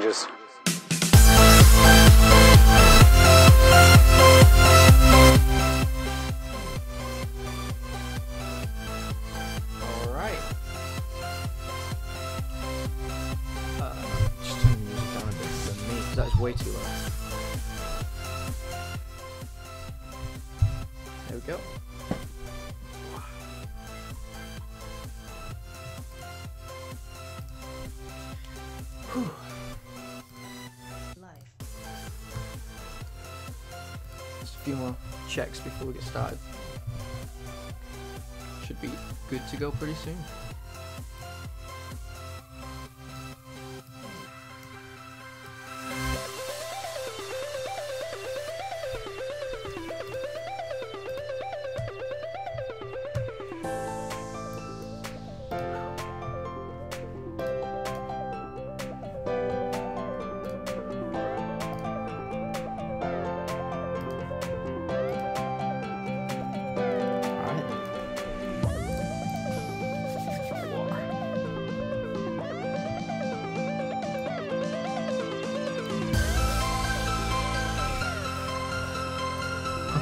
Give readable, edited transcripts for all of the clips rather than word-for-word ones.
changes. Alright. Just turn the music down a bit for me, because that is way too loud. There we go. Whew. Just a few more checks before we get started. Should be good to go pretty soon.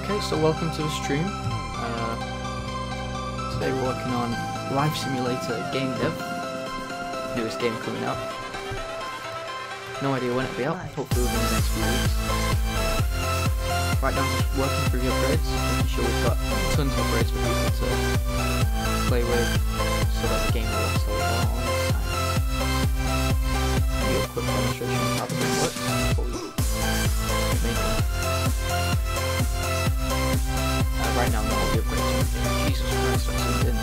Okay, so welcome to the stream. Today we're working on Life Simulator Game Dev, newest game coming out. No idea when it'll be out, hopefully within the next few weeks. Right now I'm just working through the upgrades, making sure we've got tons of upgrades for people to play with, so that the game will last a long time. Give you a quick demonstration of how the game works before we get making. Right now, not all the upgrades are in. Jesus Christ, I zoomed in.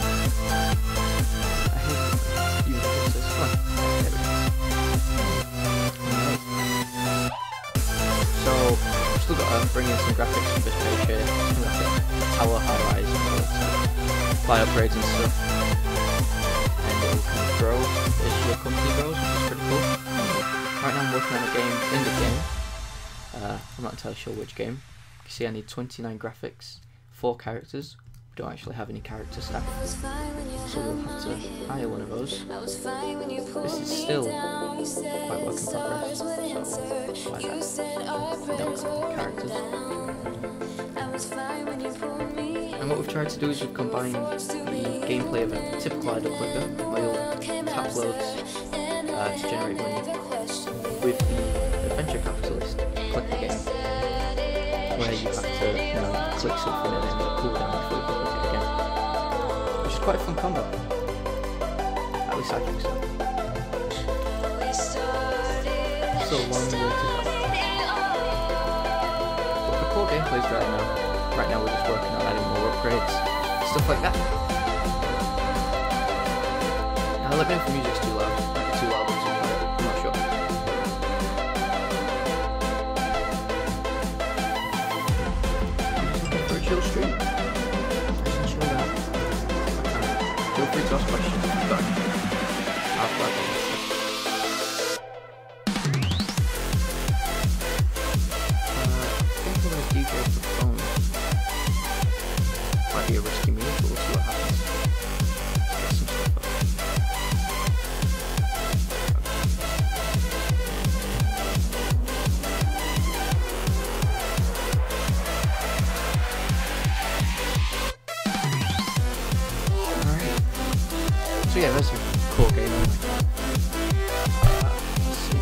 I hate you know this is fun. There we go. Alright. So, I've still got to bring in some graphics for this page here. Some like a tower high-rise and fly upgrades and stuff. And it will kind of grow as your company grows, which is pretty cool. Right now I'm working on a game, in the game. I'm not entirely sure which game. You can see I need 29 graphics. 4 characters. We don't actually have any character stack, so we'll have to hire one of those. This is still quite work in progress, so like that. No characters. And what we've tried to do is we've combined the gameplay of a typical idle clicker, where you'll tap loads to generate money, with the adventure capitalist click the game, where you have to, you know, click something and then it'll cool down before you can click it again. Which is quite a fun combo. At least I think so. Still a long way to go. But the core gameplay's right now. Right now we're just working on adding more upgrades. Stuff like that. Now let me know if the music's too loud. Might be too loud or too quiet. I'm not sure. Chill stream. Nice and chilled out. Feel free to ask questions. But I'll play them. I think I'm going to DJ for the phone. Might be a risky move, but we'll see what happens. Get some stuff up. So yeah, that's a cool game. Let's see.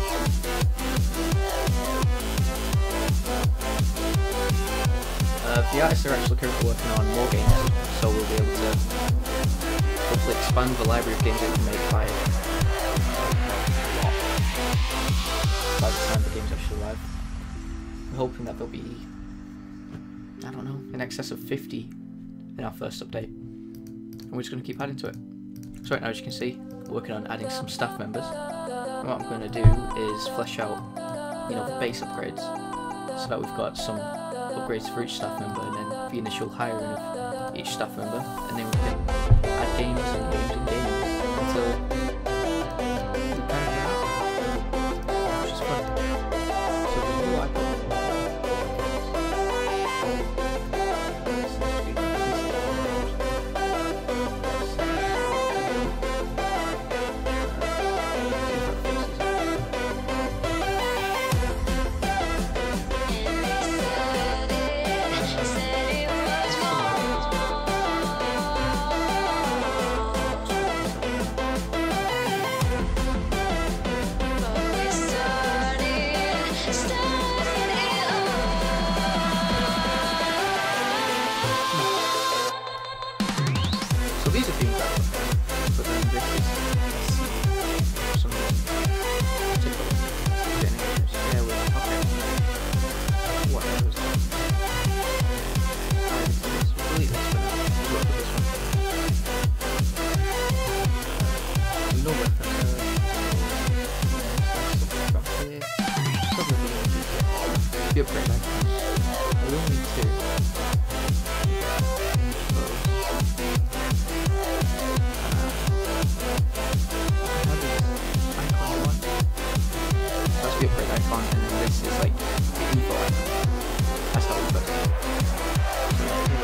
The artists are actually currently working on more games, so we'll be able to hopefully expand the library of games that we can make by the time the game's actually live. I'm hoping that there'll be, I don't know, in excess of 50 in our first update, and we're just going to keep adding to it. So right now, as you can see, we're working on adding some staff members. And what I'm going to do is flesh out, you know, the base upgrades, so that we've got some upgrades for each staff member, and then the initial hiring of each staff member, and then we can add games and games and games until we kind of out, which is fun. So the new icon. these are being grabbed, but then this is for some reason. Yeah, we're okay. What else is that? Delete this for now. We'll work with this one. No weapon. Be upgrade icons. I will need two. That's the upgrade icon, and then this is like the info icon. That's how we put it. So we're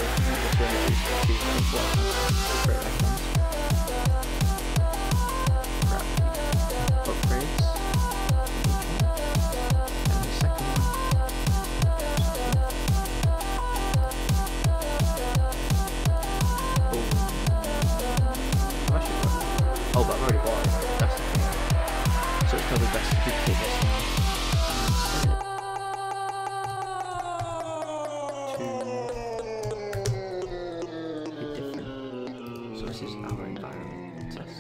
going to use two info icons, upgrade icons. Grab the upgrades. And the second one. Oh, but I've already bought it. That's the thing. So it's probably best to duplicate this now. To be different. So this is our environment test.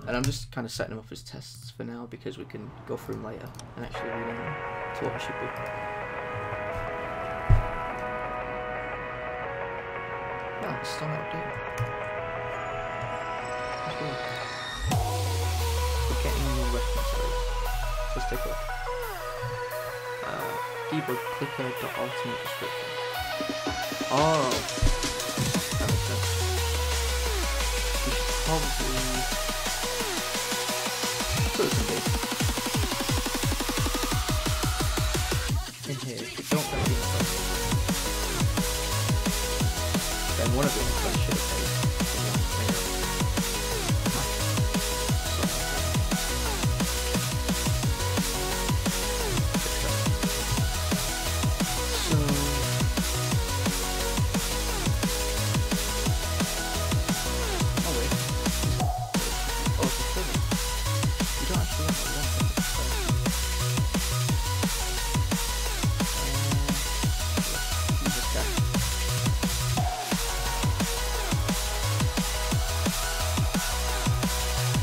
And I'm just kind of setting them up as tests for now because we can go through them later and actually rename them to what it should be. No, it's still not updated. We're getting new reference areas. Let's take a look. Debug clicker.alternate description. Oh, that makes sense. We should probably put some data in here. If we don't get the info, then one of the info should have paid.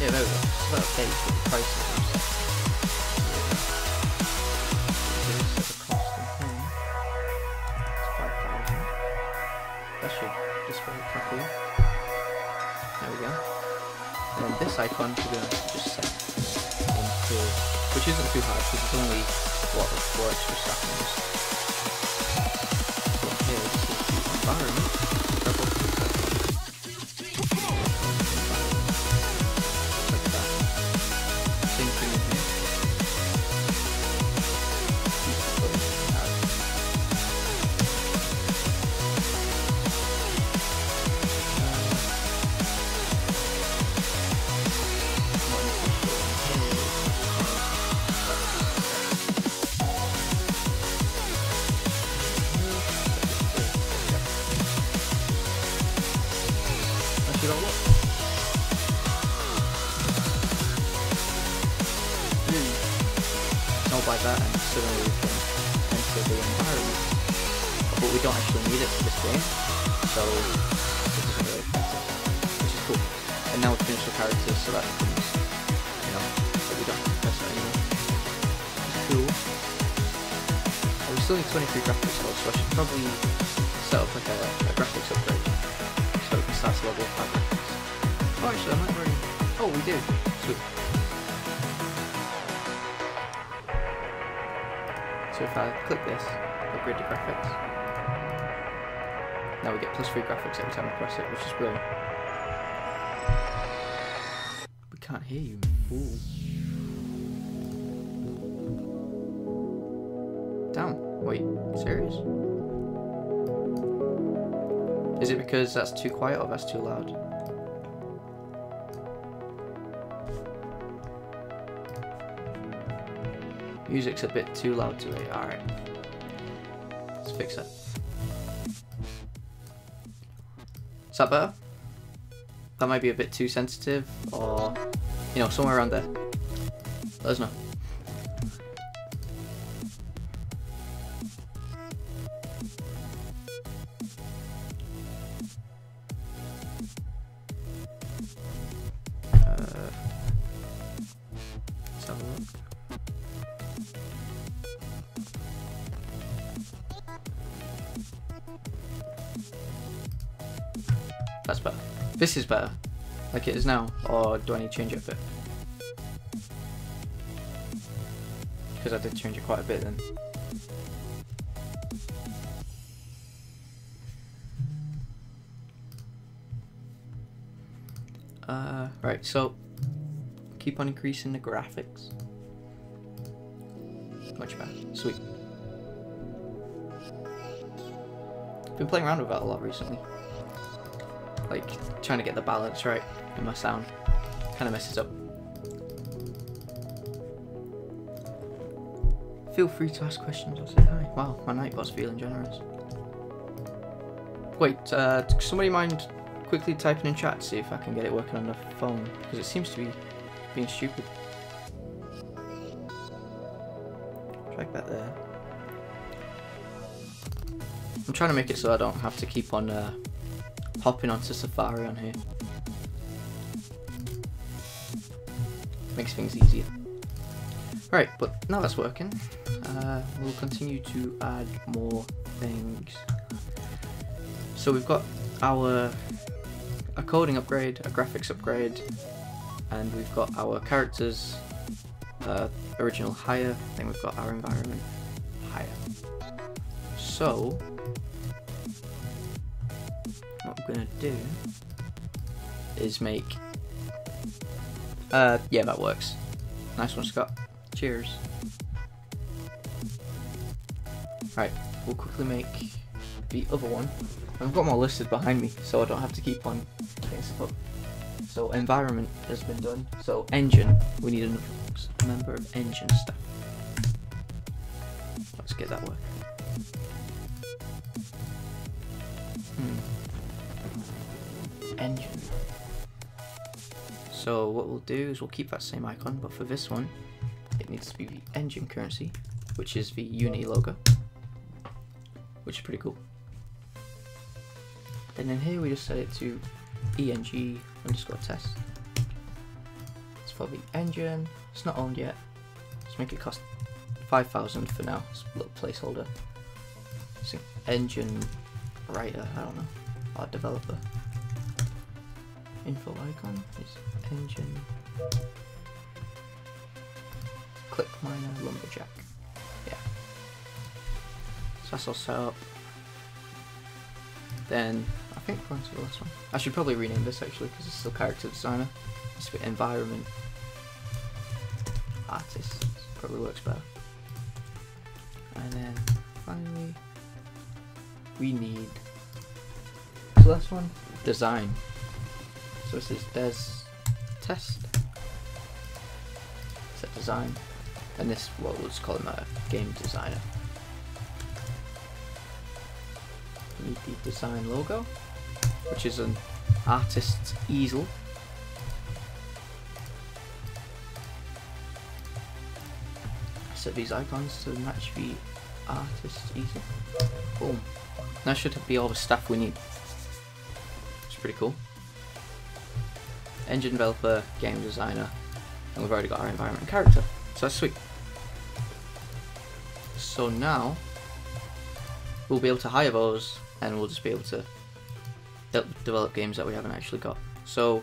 Yeah, there we go. It's about okay for the prices of set. So the cost in here. It's 5,000. That should display it properly. There we go. And then this icon we're going to just set into, which isn't too hard because it's only what, 4 extra seconds. So here this is the environment. Double click that one. By that, and suddenly we can enter the environment, but we don't actually need it for this game, so it doesn't really affect it, which is cool. And now we've finished the characters, so that becomes, you know, that we don't have to press it anymore, which is cool. And we still need 23 graphics though, so I should probably set up like a graphics upgrade, so we can start to level up our graphics. Oh, actually, I might already. Oh, we do. Sweet. So if I click this, upgrade to graphics. Now we get +3 graphics every time I press it, which is brilliant. We can't hear you, fool. Damn, wait, serious? Is it because that's too quiet or that's too loud? Music's a bit too loud today. Alright. Let's fix it. Is that better? That might be a bit too sensitive, or, you know, somewhere around there. Let us know. That's better. This is better, like it is now, or do I need to change it a bit? Because I did change it quite a bit then. Right, so keep on increasing the graphics. Much better. Sweet. Been playing around with that a lot recently. Like, trying to get the balance right in my sound. Kind of messes up. Feel free to ask questions or say hi. Wow, my Nightbot's feeling generous. Wait, somebody mind quickly typing in chat to see if I can get it working on the phone, because it seems to be being stupid. Drag that there. I'm trying to make it so I don't have to keep on hopping onto Safari on here. Makes things easier. Right, but now that's working, we'll continue to add more things. So we've got a coding upgrade, a graphics upgrade, and we've got our characters original higher, then we've got our environment higher. So what we're gonna do is make yeah, that works. Nice one, Scott. Cheers. Right, we'll quickly make the other one. I've got them all listed behind me, so I don't have to keep on getting stuff up. So environment has been done. So engine, we need a member of engine staff. Let's get that working. Engine. So what we'll do is we'll keep that same icon, but for this one, it needs to be the engine currency, which is the Unity logo, which is pretty cool. And then here we just set it to eng_test. It's for the engine. It's not owned yet. Let's make it cost 5,000 for now. It's a little placeholder. So engine writer, I don't know, or developer. Info icon is engine. Click miner lumberjack. Yeah. So that's all set up. Then I think we're on to the last one. I should probably rename this actually because it's still character designer. It's a bit environment artist. Probably works better. And then finally we need the last one, design. So this is des test set design, and this what we'll just call him a game designer. We need the design logo, which is an artist's easel. Set these icons to match the artist's easel. Boom. That should be all the stuff we need. It's pretty cool. Engine developer, game designer, and we've already got our environment and character, so that's sweet. So now we'll be able to hire those, and we'll just be able to develop games that we haven't actually got. So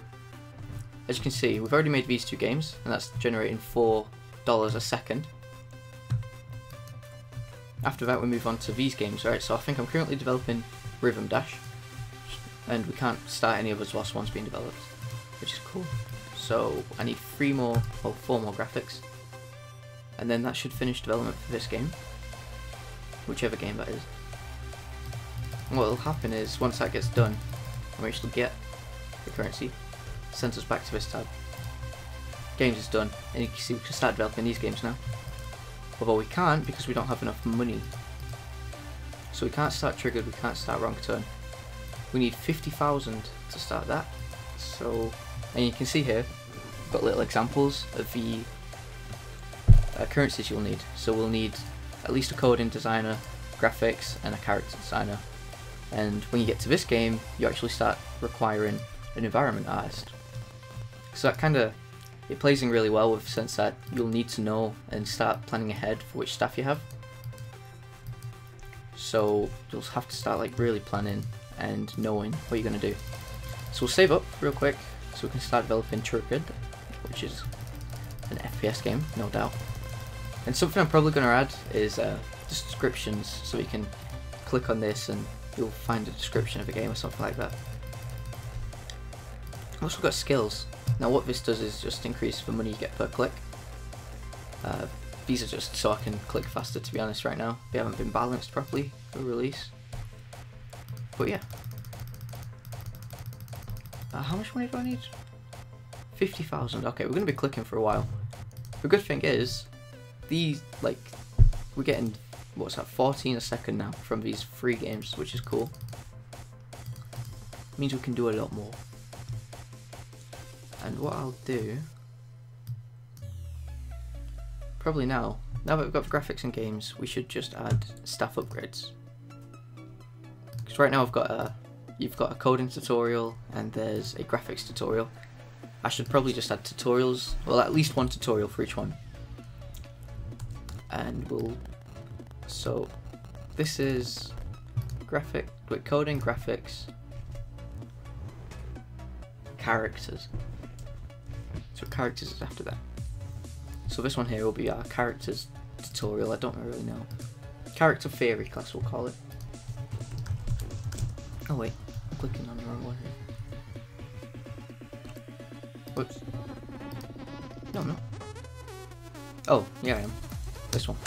as you can see, we've already made these two games, and that's generating $4 a second. After that we move on to these games, right? So I think I'm currently developing Rhythm Dash, and we can't start any others whilst one's being developed, which is cool. So I need 4 more graphics, and then that should finish development for this game, whichever game that is. And what will happen is once that gets done, and we actually get the currency, sends us back to this tab. Games is done, and you can see we can start developing these games now. Although we can't because we don't have enough money. So we can't start Triggered, we can't start Wrong Turn. We need 50,000 to start that. So, and you can see here, we've got little examples of the currencies you'll need. So we'll need at least a coding designer, graphics, and a character designer. And when you get to this game, you actually start requiring an environment artist. So that kind of, it plays in really well with the sense that you'll need to know and start planning ahead for which staff you have. So you'll have to start like really planning and knowing what you're going to do. So we'll save up real quick so we can start developing Turgid, which is an FPS game, no doubt. And something I'm probably going to add is descriptions, so you can click on this and you'll find a description of a game or something like that. I've also got skills. Now what this does is just increase the money you get per click. These are just so I can click faster, to be honest. Right now they haven't been balanced properly for release, but yeah. How much money do I need? 50,000. Okay, we're going to be clicking for a while. The good thing is these, like, we're getting, what's that, 14 a second now from these free games, which is cool. Means we can do a lot more. And what I'll do, probably now that we've got the graphics and games, we should just add staff upgrades. Because right now I've got you've got a coding tutorial and there's a graphics tutorial. I should probably just add tutorials, well, at least one tutorial for each one. And so this is coding, graphics, characters. So characters is after that. So this one here will be our characters tutorial. I don't really know. Character theory class we'll call it. Oh wait, I'm clicking on the wrong one here. Whoops. No, no. Oh, yeah, I am. This one.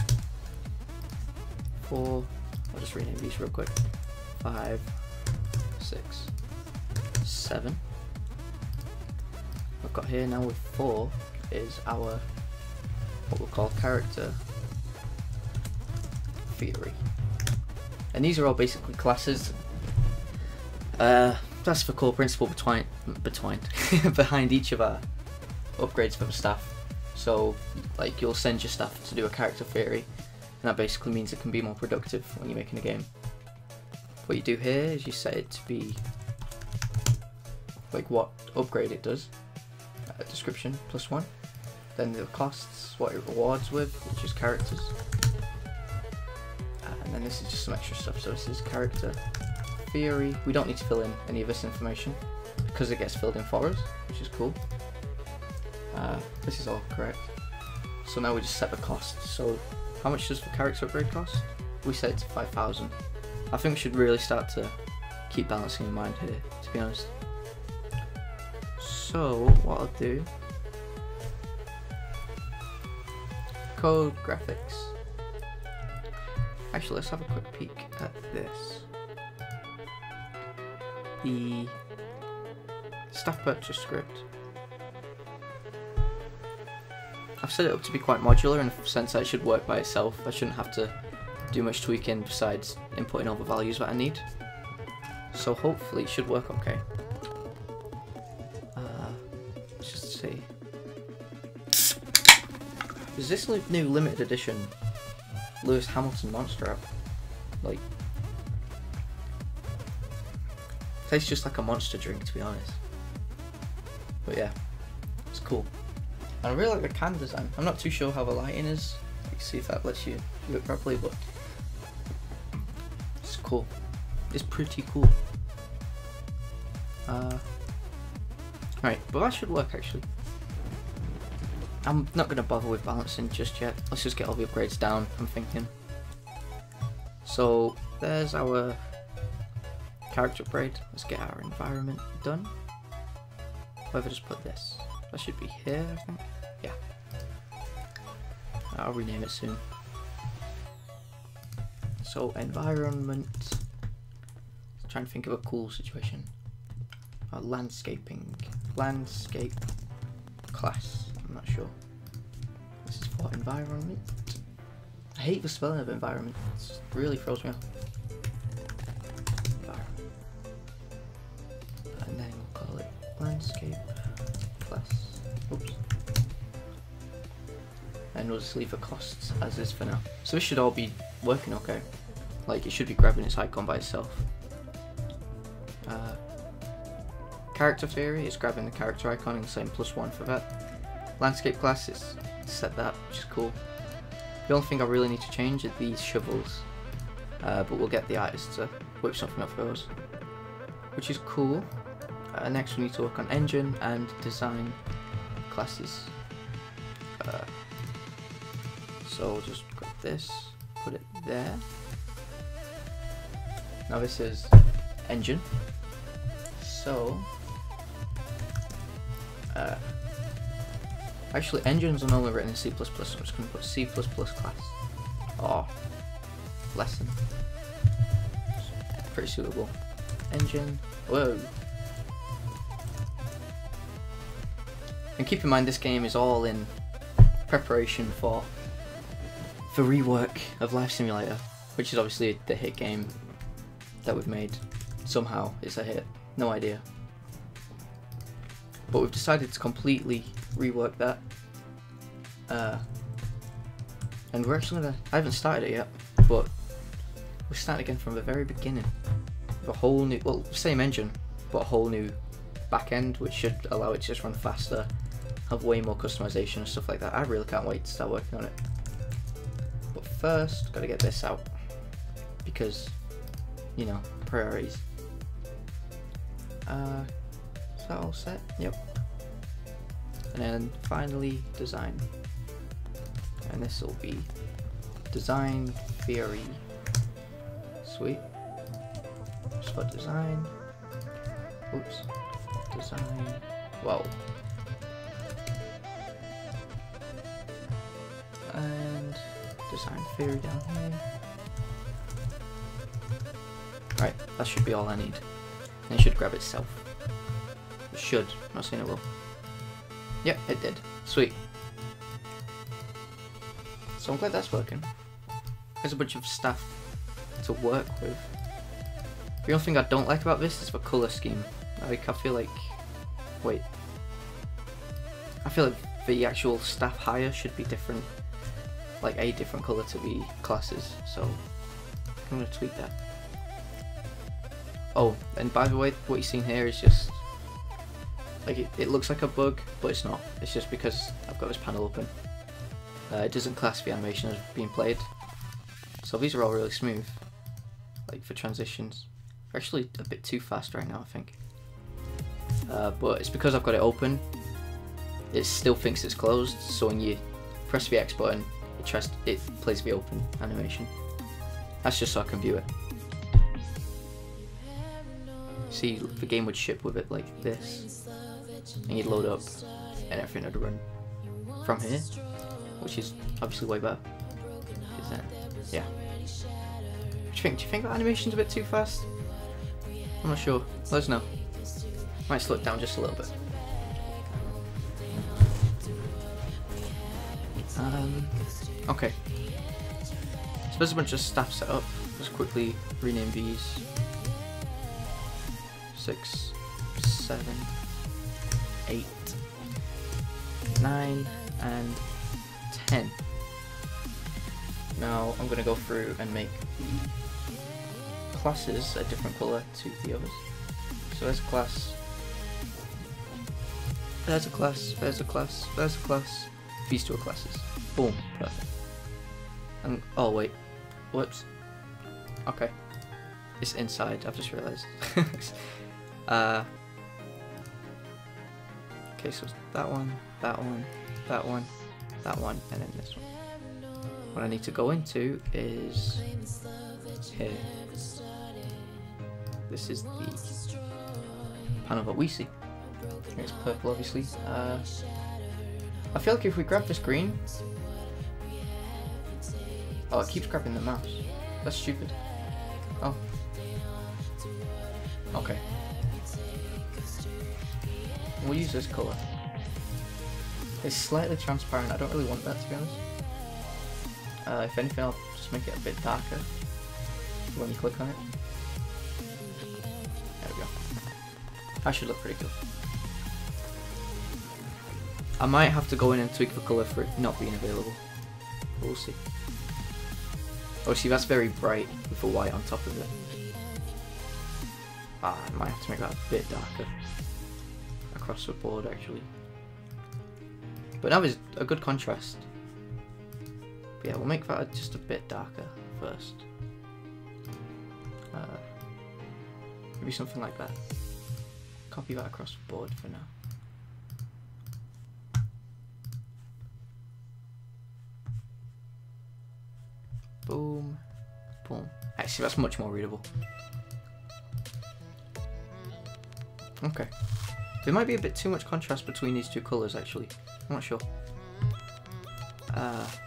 4. I'll just rename these real quick. 5, 6, 7. We've got here now with 4 is our what we'll call character theory, and these are all basically classes. That's the core principle behind each of our upgrades for the staff. So like you'll send your staff to do a character theory, and that basically means it can be more productive when you're making a game. What you do here is you set it to be like what upgrade it does, description +1, then the costs, what it rewards with, which is characters, and then this is just some extra stuff. So this is character theory. We don't need to fill in any of this information because it gets filled in for us, which is cool. This is all correct. So now we just set the cost. So how much does the character upgrade cost? We set it to 5,000. I think we should really start to keep balancing in mind here, to be honest. So what I'll do, code, graphics. Actually, let's have a quick peek at this. The staff purchase script. I've set it up to be quite modular in the sense that it should work by itself. I shouldn't have to do much tweaking besides inputting all the values that I need. So hopefully it should work okay. Let's just see. Is this new limited edition Lewis Hamilton monster out? Like, tastes just like a monster drink, to be honest. But yeah, it's cool. And I really like the can design. I'm not too sure how the lighting is. Let's see if that lets you do it properly, but it's cool. It's pretty cool. Right, but that should work actually. I'm not going to bother with balancing just yet. Let's just get all the upgrades down, I'm thinking. So there's our character upgrade. Let's get our environment done. Where have I just put this? That should be here, I think. Yeah. I'll rename it soon. So environment. Trying to think of a cool situation. Landscaping. Landscape class. I'm not sure. This is for environment. I hate the spelling of environment. It really throws me off. Environment. And then we'll call it landscape class. Oops. And we'll just leave the costs as is for now. So this should all be working okay. Like, it should be grabbing its icon by itself. Character theory is grabbing the character icon and saying +1 for that. Landscape class is set that, which is cool. The only thing I really need to change are these shovels. But we'll get the artist to whip something up for us, which is cool. Next we need to work on engine and design classes. So we'll just grab this, put it there. Now this is engine. So actually engines are normally written in C++, so I'm just going to put C++ class or lesson. Pretty suitable. Engine. Whoa. And keep in mind this game is all in preparation for the rework of Life Simulator, which is obviously the hit game that we've made. Somehow it's a hit. No idea. But we've decided to completely rework that. And we're actually gonna, I haven't started it yet, but we're starting again from the very beginning. With a whole new, well, same engine, but a whole new back end, which should allow it to just run faster, have way more customization and stuff like that. I really can't wait to start working on it. But first, gotta get this out, because, you know, priorities. Is that all set? Yep. And then finally, design. And this will be design theory. Sweet. Just put design. Oops. Design. Whoa. And design theory down here. Right, that should be all I need. And it should grab itself. It should. I'm not saying it will. Yep, it did. Sweet. So I'm glad that's working. There's a bunch of stuff to work with. The only thing I don't like about this is the colour scheme. Like, I feel like... Wait. I feel like the actual staff hire should be different. Like, a different colour to the classes. So, I'm going to tweak that. Oh, and by the way, what you're seeing here is just... Like, it looks like a bug, but it's not. It's just because I've got this panel open. It doesn't class the animation as being played. So these are all really smooth. Like, for transitions. They're actually a bit too fast right now, I think. But it's because I've got it open. It still thinks it's closed, so when you press the X button, it plays the open animation. That's just so I can view it. See, the game would ship with it like this, and you'd load up, and everything would run from here, which is obviously way better. Is that? Yeah. What do you think? Do you think that animation's a bit too fast? I'm not sure. Let us know. Might slow it down just a little bit. Okay. So there's a bunch of stuff set up. Let's quickly rename these. 6, 7, 8, 9, and 10. Now I'm going to go through and make the classes a different colour to the others. So there's a class, there's a class, there's a class, there's a class. These two are classes. Boom, perfect. And oh wait, whoops. Okay, it's inside. I've just realised. Okay, so it's that one, that one, that one, that one, and then this one. What I need to go into is here. This is the panel that we see. It's purple, obviously. I feel like if we grab this green... Oh, it keeps grabbing the mouse. That's stupid. Oh. Okay. We'll use this colour. It's slightly transparent. I don't really want that, to be honest. If anything, I'll just make it a bit darker when you click on it. There we go. That should look pretty cool. I might have to go in and tweak the colour for it not being available. But we'll see. Oh, see, that's very bright with the white on top of it. I might have to make that a bit darker across the board, actually. But that was a good contrast. But yeah, we'll make that just a bit darker first. Maybe something like that. copy that across the board for now. Boom, boom. Actually, that's much more readable. Okay. There might be a bit too much contrast between these two colours, actually. I'm not sure.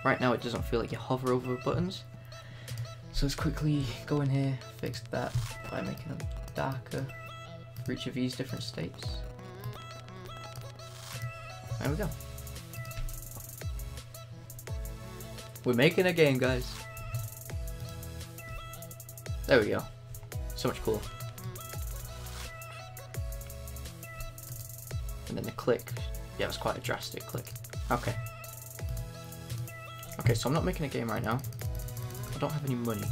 Right now it doesn't feel like you hover over buttons. So let's quickly go in here, fix that by making them darker for each of these different states. There we go. We're making a game, guys. There we go. So much cooler. And then the click. Yeah, it was quite a drastic click. Okay. Okay, so I'm not making a game right now. I don't have any money.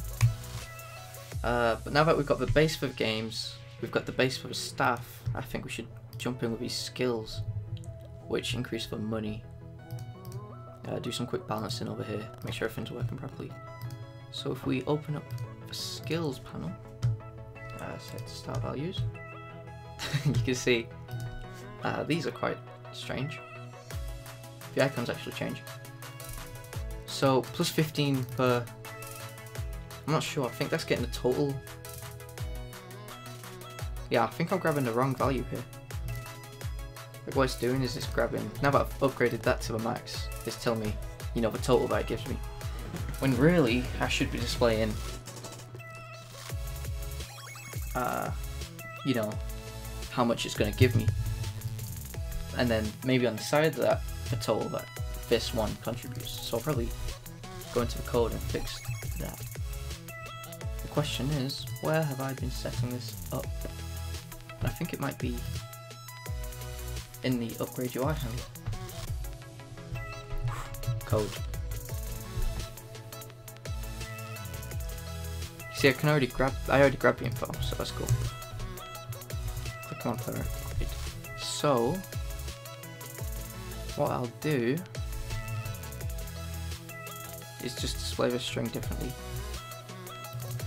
But now that we've got the base for the games, we've got the base for the staff, I think we should jump in with these skills, which increase the money. Do some quick balancing over here, make sure everything's working properly. So if we open up the skills panel, set to start values, you can see these are quite strange. The icons actually change. So plus 15 per, I'm not sure, I think that's getting the total. Yeah, I think I'm grabbing the wrong value here. Like what it's doing is it's grabbing, now that I've upgraded that to the max, it's telling me, you know, the total that it gives me. When really, I should be displaying, you know, how much it's going to give me. And then maybe on the side of that, the total that this one contributes. So I'll probably go into the code and fix that. The question is, where have I been setting this up? I think it might be in the upgrade UI handle. Code. See, I already grabbed the info, so that's cool. Click on player upgrade. So what I'll do is just display the string differently.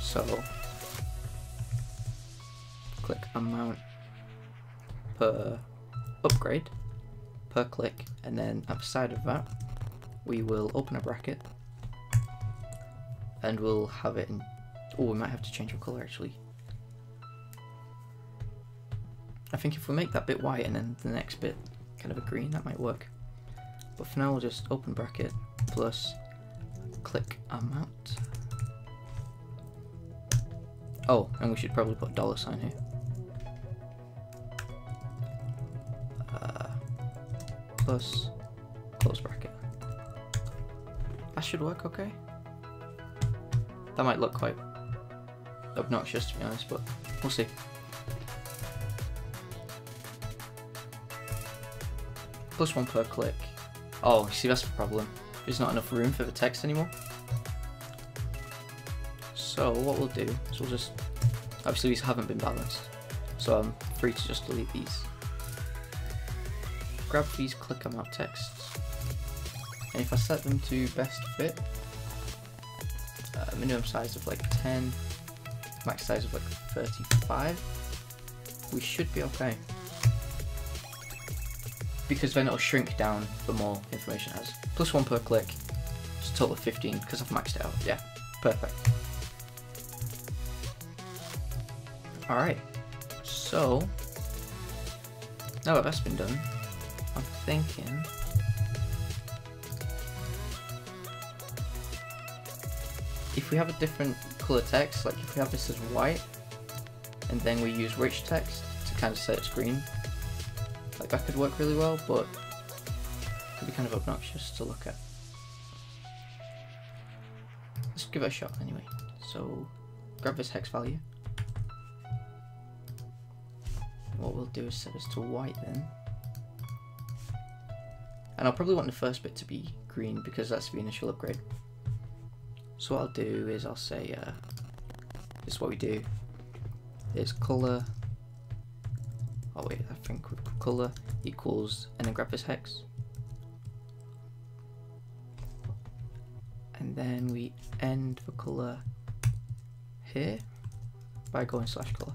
So click amount per upgrade per click, and then at the side of that we will open a bracket and we'll have it in, oh, we might have to change the colour actually. I think if we make that bit white and then the next bit kind of a green, that might work. But for now we'll just open bracket plus click amount. Oh, and we should probably put $sign here. Plus close bracket. That should work okay. That might look quite obnoxious to be honest, but we'll see. Plus 1 per click. Oh, see, that's the problem. There's not enough room for the text anymore. So what we'll do is we'll just, obviously these haven't been balanced, so I'm free to just delete these. Grab these click amount texts, and if I set them to best fit, minimum size of like 10, max size of like 35, we should be okay. Because then it'll shrink down the more information it has. Plus 1 per click, just a total of 15 because I've maxed it out. Yeah, perfect. Alright, so now that that's been done, I'm thinking if we have a different colour text, like if we have this as white and then we use rich text to kind of say it's green, like that could work really well, but it could be kind of obnoxious to look at. Let's give it a shot anyway. So grab this hex value. What we'll do is set this to white then. And I'll probably want the first bit to be green because that's the initial upgrade. So what I'll do is I'll say, this is what we do, is color, oh wait, I think color equals, and then grab this hex. And then we end the color here by going /color.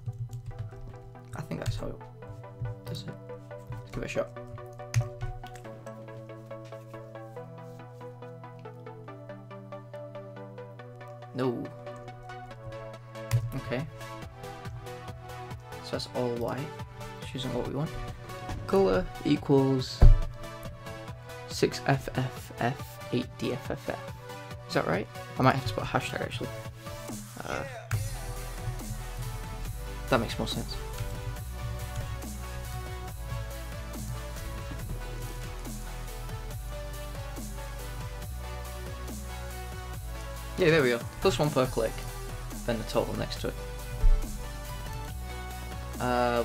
I think that's how does it? Let's give it a shot. No. Okay. So that's all white. Choosing what we want. Color equals 6FFF 8DFFF. Is that right? I might have to put a hashtag actually. That makes more sense. Yeah, there we go. +1 per click. Then the total next to it.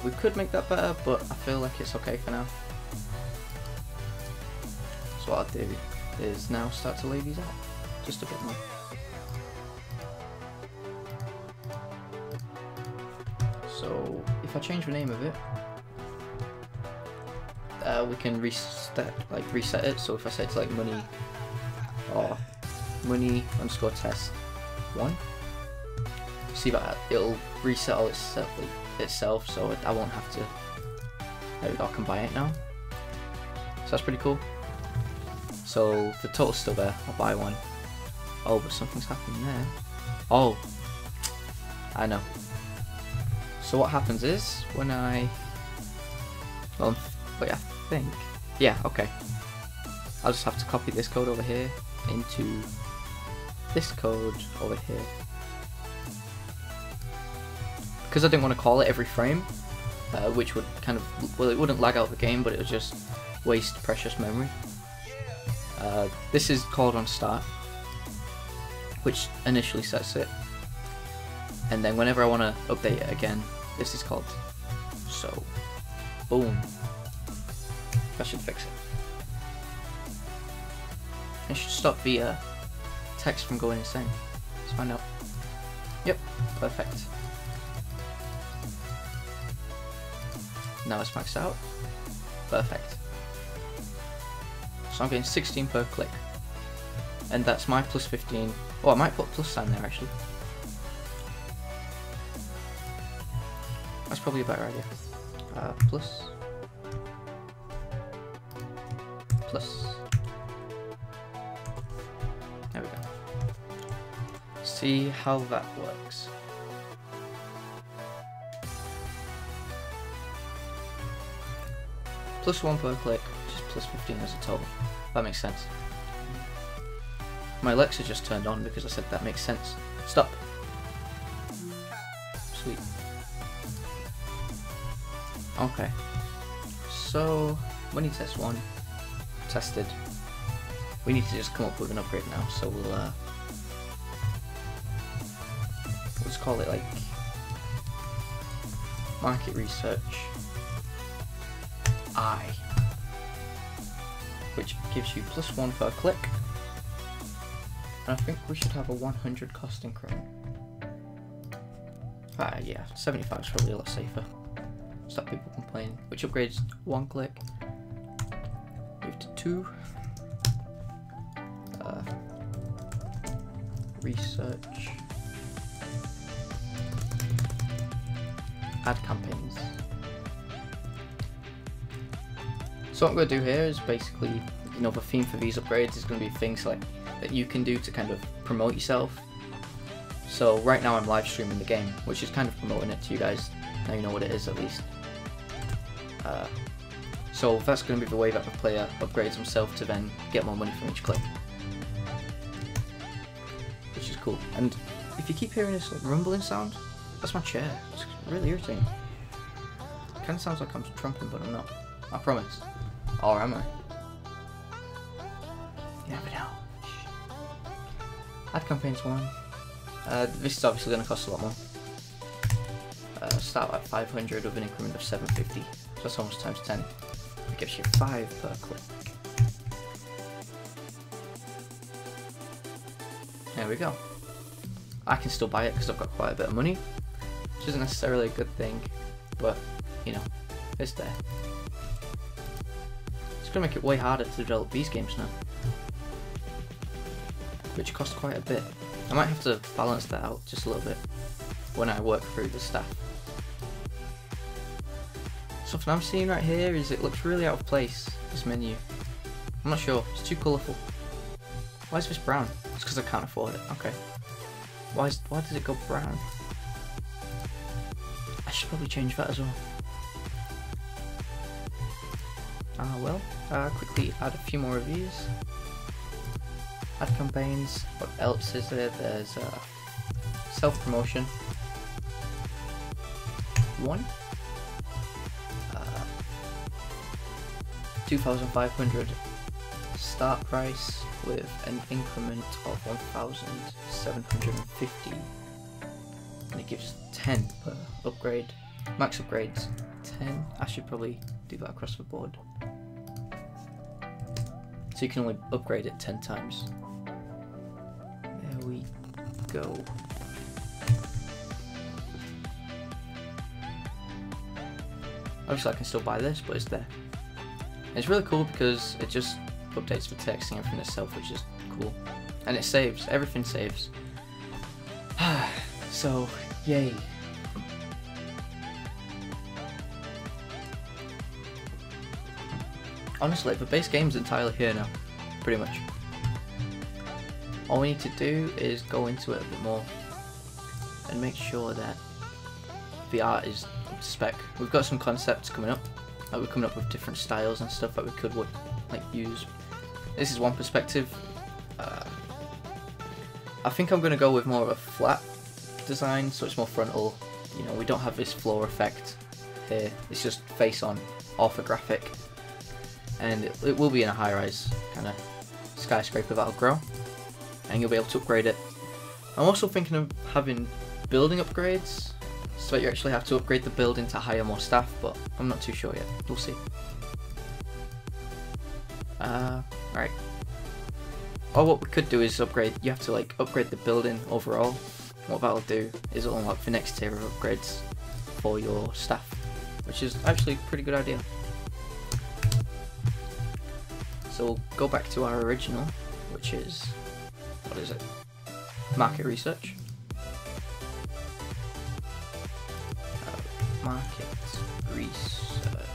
We could make that better, but I feel like it's okay for now. So what I'll do is now start to lay these out. Just a bit more. So if I change the name of it, we can reset it. So if I say it's like money or money_test 1, see that it'll reset all itself, so I won't have to. There we go, I can buy it now. So that's pretty cool. So the total's still there. I'll buy one. Oh, but something's happening there. Oh, I know. So what happens is when I, well, wait, I think, yeah, okay. I'll just have to copy this code over here into this code over here. Because I didn't want to call it every frame, which would kind of, well, it wouldn't lag out the game, but it would just waste precious memory. This is called on start, which initially sets it, and then whenever I want to update it again, this is called. So, boom. That should fix it. It should stop the text from going insane. Let's find out. Yep, perfect. Now it's maxed out. Perfect. So I'm getting 16 per click. And that's my +15. Oh, I might put plus sign there actually. That's probably a better idea. Plus. There we go. See how that works. +1 per click, which is +15 as a total. That makes sense. My Alexa just turned on because I said that makes sense. Stop. Sweet. Okay. So, money test 1 tested. We need to just come up with an upgrade now. So we'll let's call it like market research I, which gives you +1 per click. And I think we should have a 100 cost increment. Yeah, 75 is probably a lot safer. Stop people complaining. Which upgrades 1 click. Move to 2. Research. Add campaigns. So what I'm going to do here is basically, you know, the theme for these upgrades is going to be things like that you can do to kind of promote yourself. So right now I'm live streaming the game, which is kind of promoting it to you guys. Now you know what it is at least. So that's going to be the way that the player upgrades himself to then get more money from each click, which is cool. And if you keep hearing this like rumbling sound, that's my chair. It's really irritating. It kind of sounds like I'm trumping, but I'm not. I promise. Or am I? You never know. Add campaigns 1. This is obviously going to cost a lot more. Start at 500 with an increment of 750. So that's almost times 10. It gives you 5 per click. There we go. I can still buy it because I've got quite a bit of money, which isn't necessarily a good thing, but you know, it's there. It's going to make it way harder to develop these games now, which cost quite a bit. I might have to balance that out just a little bit when I work through the stuff. Something I'm seeing right here is it looks really out of place, this menu. I'm not sure, it's too colourful. Why is this brown? It's because I can't afford it, okay. Why does it go brown? I should probably change that as well. Quickly add a few more reviews. Add campaigns. What else is there? There's self-promotion. 1. 2,500 start price with an increment of 1,750, and it gives 10 per upgrade. Max upgrades 10. I should probably do that across the board. So you can only upgrade it 10 times. There we go. Obviously I can still buy this, but it's there. And it's really cool because it just updates the text and everything itself, which is cool. And it saves, everything saves. So, yay. Honestly, the base game's entirely here now, pretty much. All we need to do is go into it a bit more and make sure that the art is up to spec. We've got some concepts coming up. Like we're coming up with different styles and stuff that we could like use. This is one perspective. I think I'm going to go with more of a flat design, so it's more frontal. You know, we don't have this floor effect here. It's just face on orthographic. And it will be in a high-rise kind of skyscraper that'll grow, and you'll be able to upgrade it. I'm also thinking of having building upgrades, so that you actually have to upgrade the building to hire more staff, but I'm not too sure yet. We'll see. Alright. Or what we could do is upgrade. You have to like upgrade the building overall. What that'll do is it'll unlock the next tier of upgrades for your staff, which is actually a pretty good idea. So we'll go back to our original, which is, what is it? Market research. Market research.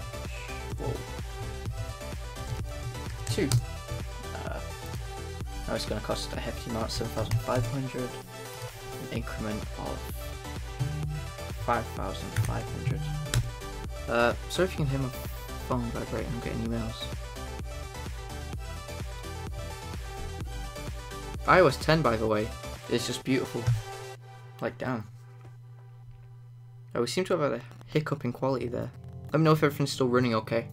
Whoa. 2. Now it's going to cost a hefty amount, 7,500. An increment of 5,500. Sorry if you can hear my phone vibrate. I'm getting emails. iOS 10, by the way, is just beautiful. Like, damn. Oh, we seem to have had a hiccup in quality there. Let me know if everything's still running okay.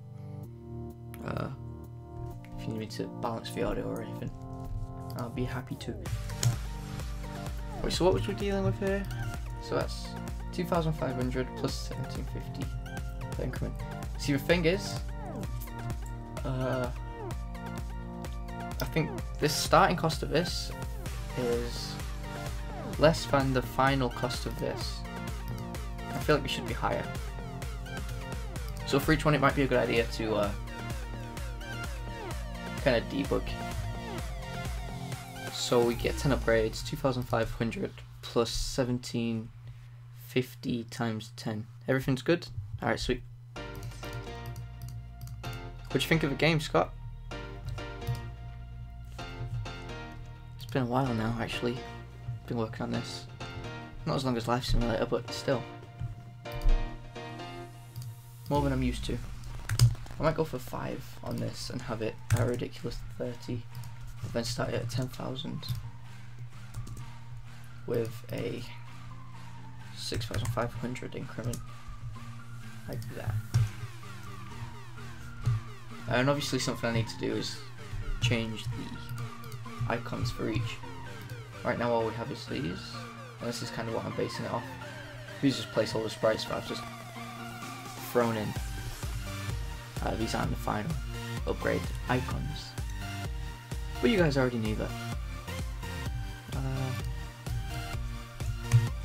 If you need me to balance the audio or anything, I'll be happy to. Wait, so what was we dealing with here? So that's 2,500 plus 1,750 per increment. See, the thing is, I think this starting cost of this is less than the final cost of this. I feel like we should be higher. So for each one it might be a good idea to kind of debug. So we get 10 upgrades, 2,500 plus 1,750 times 10. Everything's good? Alright, sweet. What do you think of the game, Scott? It's been a while now, actually. Been working on this. Not as long as Life Simulator, but still. More than I'm used to. I might go for 5 on this and have it at a ridiculous 30. But then start it at 10,000 with a 6,500 increment. Like that. And obviously something I need to do is change the icons for each. Right now all we have is these, and this is kind of what I'm basing it off. These just placeholder sprites that I've just thrown in. These aren't the final upgrade icons, but you guys already knew that.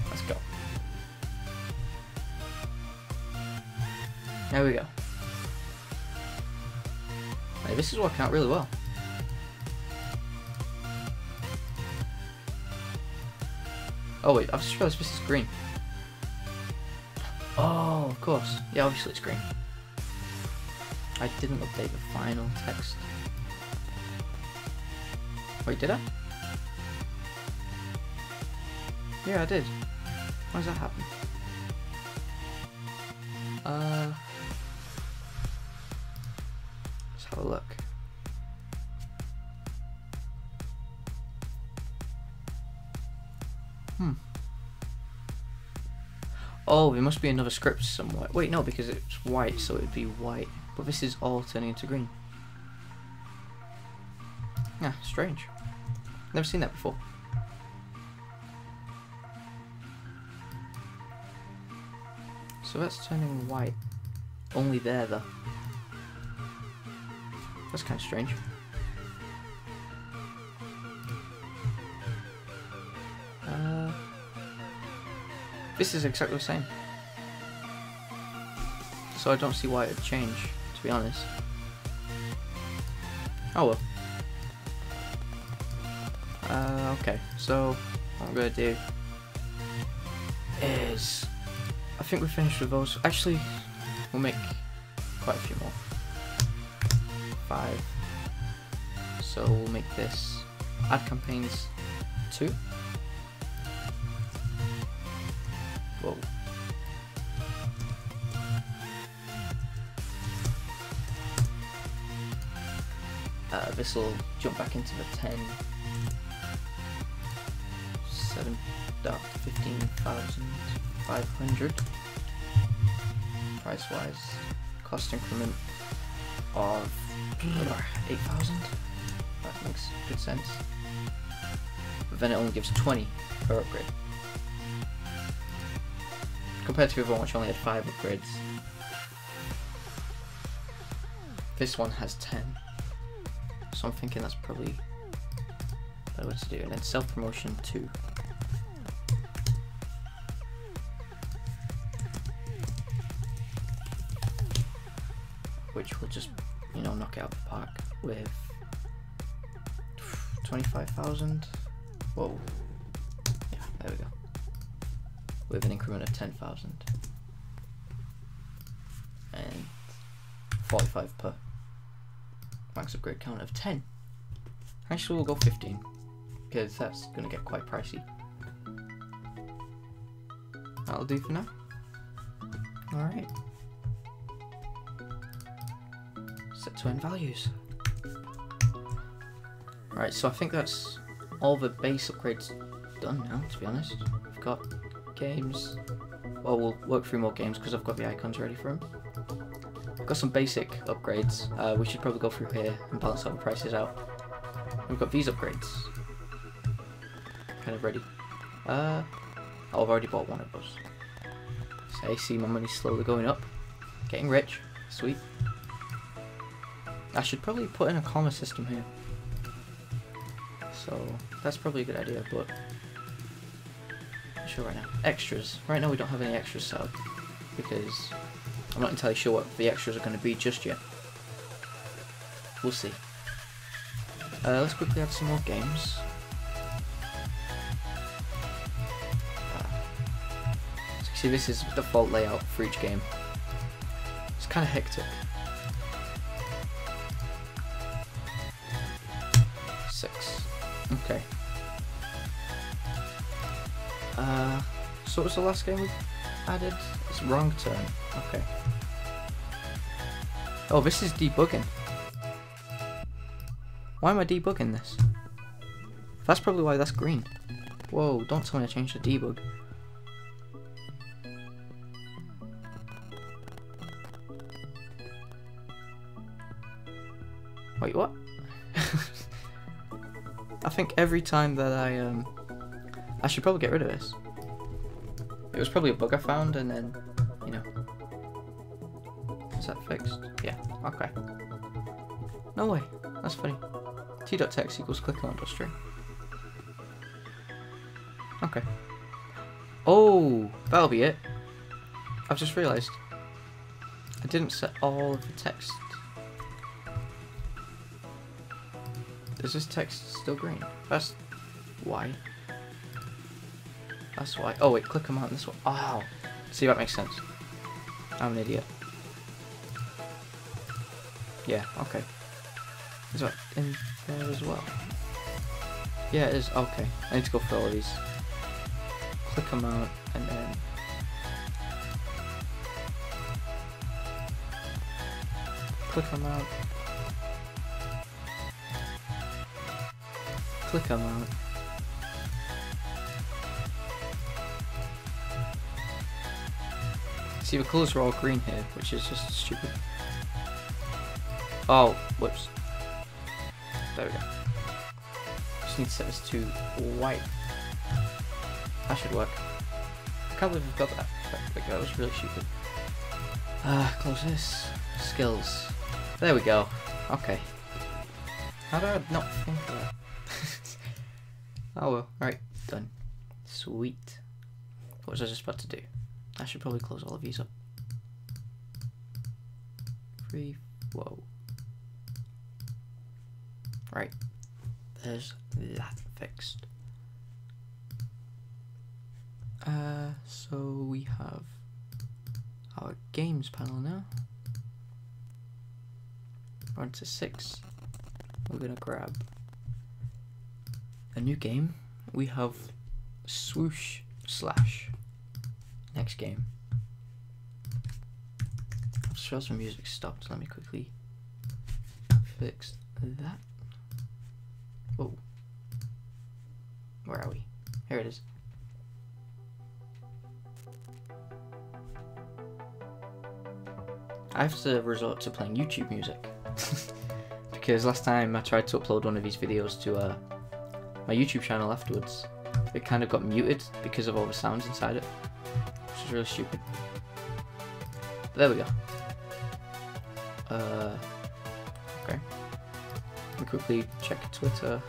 Let's go. There we go. Hey, this is working out really well. Oh wait, I've just realised this is green. Oh, of course. Yeah, obviously it's green. I didn't update the final text. Wait, did I? Yeah, I did. Why does that happen? Let's have a look. Oh, there must be another script somewhere. Wait, no, because it's white, so it would be white. But this is all turning into green. Ah, strange. Never seen that before. So that's turning white. Only there, though. That's kind of strange. This is exactly the same. So I don't see why it'd change, to be honest. Oh well. Okay, so what I'm gonna do is, I think we're finished with those. Actually, we'll make quite a few more. 5. So we'll make this add campaigns 2. Whoa. This will jump back into the 10, 7, 15,500 price wise. Cost increment of 8,000. That makes good sense. But then it only gives 20 per upgrade. Compared to the other one, which only had 5 upgrades. This one has 10. So I'm thinking that's probably a better way to do it. And then self-promotion 2. Which will just, you know, knock it out of the park with 25,000. Whoa. Yeah, there we go. With an increment of 10,000. And 45 per. Max upgrade count of 10. Actually, we'll go 15. Because that's going to get quite pricey. That'll do for now. Alright. Set to end values. Alright, so I think that's all the base upgrades done now, to be honest. We've got games. Well, we'll work through more games because I've got the icons ready for them. We've got some basic upgrades. We should probably go through here and balance all the prices out. We've got these upgrades. Kind of ready. Oh, I've already bought one of those. So I see my money slowly going up. Getting rich. Sweet. I should probably put in a comma system here. So that's probably a good idea, but I'm sure right now. Extras. Right now we don't have any extras set up because I'm not entirely sure what the extras are going to be just yet. We'll see. Let's quickly add some more games. So you see, this is the default layout for each game. It's kind of hectic. 6. Okay. So what was the last game we added? It's Wrong Turn. Okay. Oh, this is debugging. Why am I debugging this? That's probably why that's green. Whoa, don't tell me I changed the debug. Wait, what? I think every time that I should probably get rid of this. It was probably a bug I found and then, you know. Is that fixed? Yeah, okay. No way, that's funny. t.text equals click-on.string. Okay. Oh, that'll be it. I've just realised I didn't set all of the text. Is this text still green? That's why. That's why. Oh wait, click them out on this one. Oh, see, that makes sense. I'm an idiot. Yeah, okay. Is that in there as well? Yeah, it is. Okay. I need to go through all of these. Click them out and then click them out. Click them out. See, the colours are all green here, which is just stupid. Oh, whoops. There we go. Just need to set this to white. That should work. I can't believe we've got that. Like, that was really stupid. Close this. Skills. There we go. Okay. How did I not think of that? Oh well. Right. Done. Sweet. What was I just about to do? I should probably close all of these up. Whoa. Right. There's that fixed. So we have our games panel now. We're on to 6. We're gonna grab a new game. We have Swoosh Slash. Next game. I just realized my music stopped. Let me quickly fix that. Oh. Where are we? Here it is. I have to resort to playing YouTube music. Because last time I tried to upload one of these videos to my YouTube channel afterwards, it kind of got muted because of all the sounds inside it. Which is really stupid. But there we go. Okay. Let me quickly check Twitter.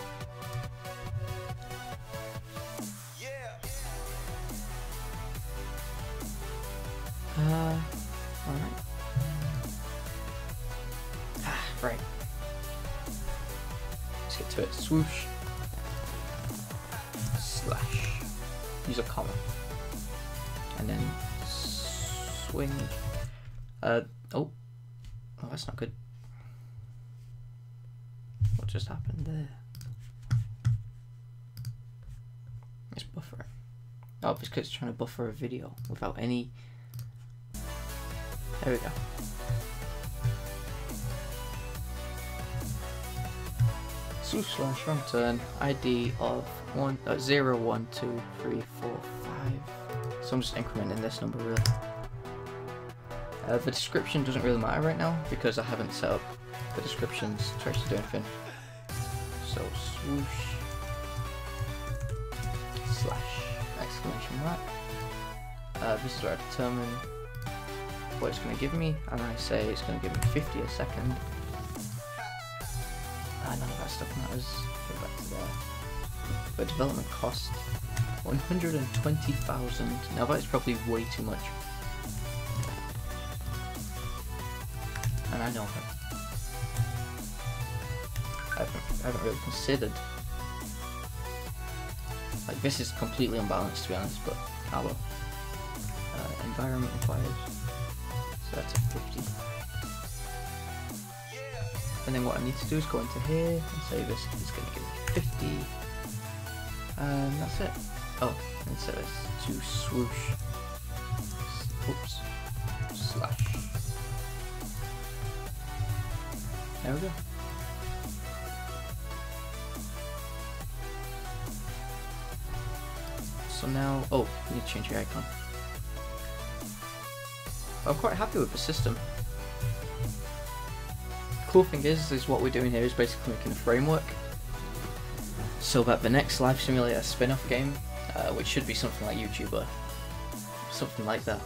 Alright. Right. Let's get to it. Swoosh. Slash. Use a comma. And then swing. Oh, that's not good. What just happened there? It's buffering. Oh, it's because it's trying to buffer a video without any. There we go. Swoosh slash wrong turn. ID of 0, 1, 2, 3, 4, 5. So I'm just incrementing this number really. The description doesn't really matter right now because I haven't set up the descriptions to actually do anything. So swoosh slash exclamation mark. This is where I determine what it's going to give me, and I say it's going to give me 50 a second. None of that stuff matters. Go back to there. But development cost 120,000. Now that is probably way too much. And I know that. I haven't really considered. Like, this is completely unbalanced to be honest, but ah well. Environment required. So that's a 50. And then what I need to do is go into here and say this is going to give me 50. And that's it. Oh, and set this to swoosh. Oops. Slash. There we go. So now, oh, I need to change the icon. I'm quite happy with the system. Cool thing is what we're doing here is basically making a framework so that the next Life Simulator spin-off game, which should be something like YouTuber, something like that,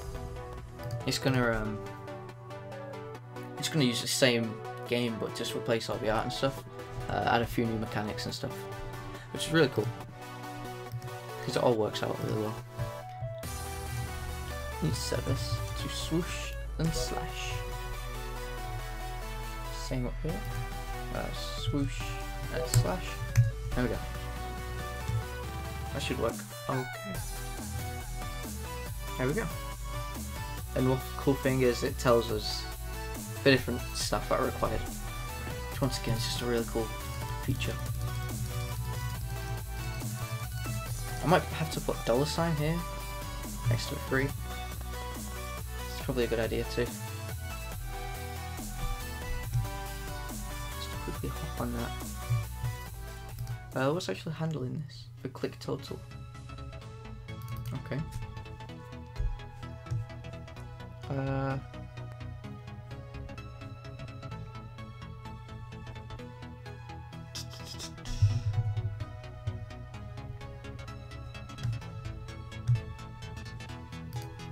it's gonna use the same game but just replace all the art and stuff, add a few new mechanics and stuff, which is really cool because it all works out really well. Need to set this to swoosh and slash. Same up here. Swoosh and slash. There we go. That should work. Okay. There we go. And what the cool thing is, it tells us bit different stuff that are required. Which once again is just a really cool feature. I might have to put $sign here next to a 3. It's probably a good idea too. Just quickly hop on that. What's actually handling this? The click total. Okay.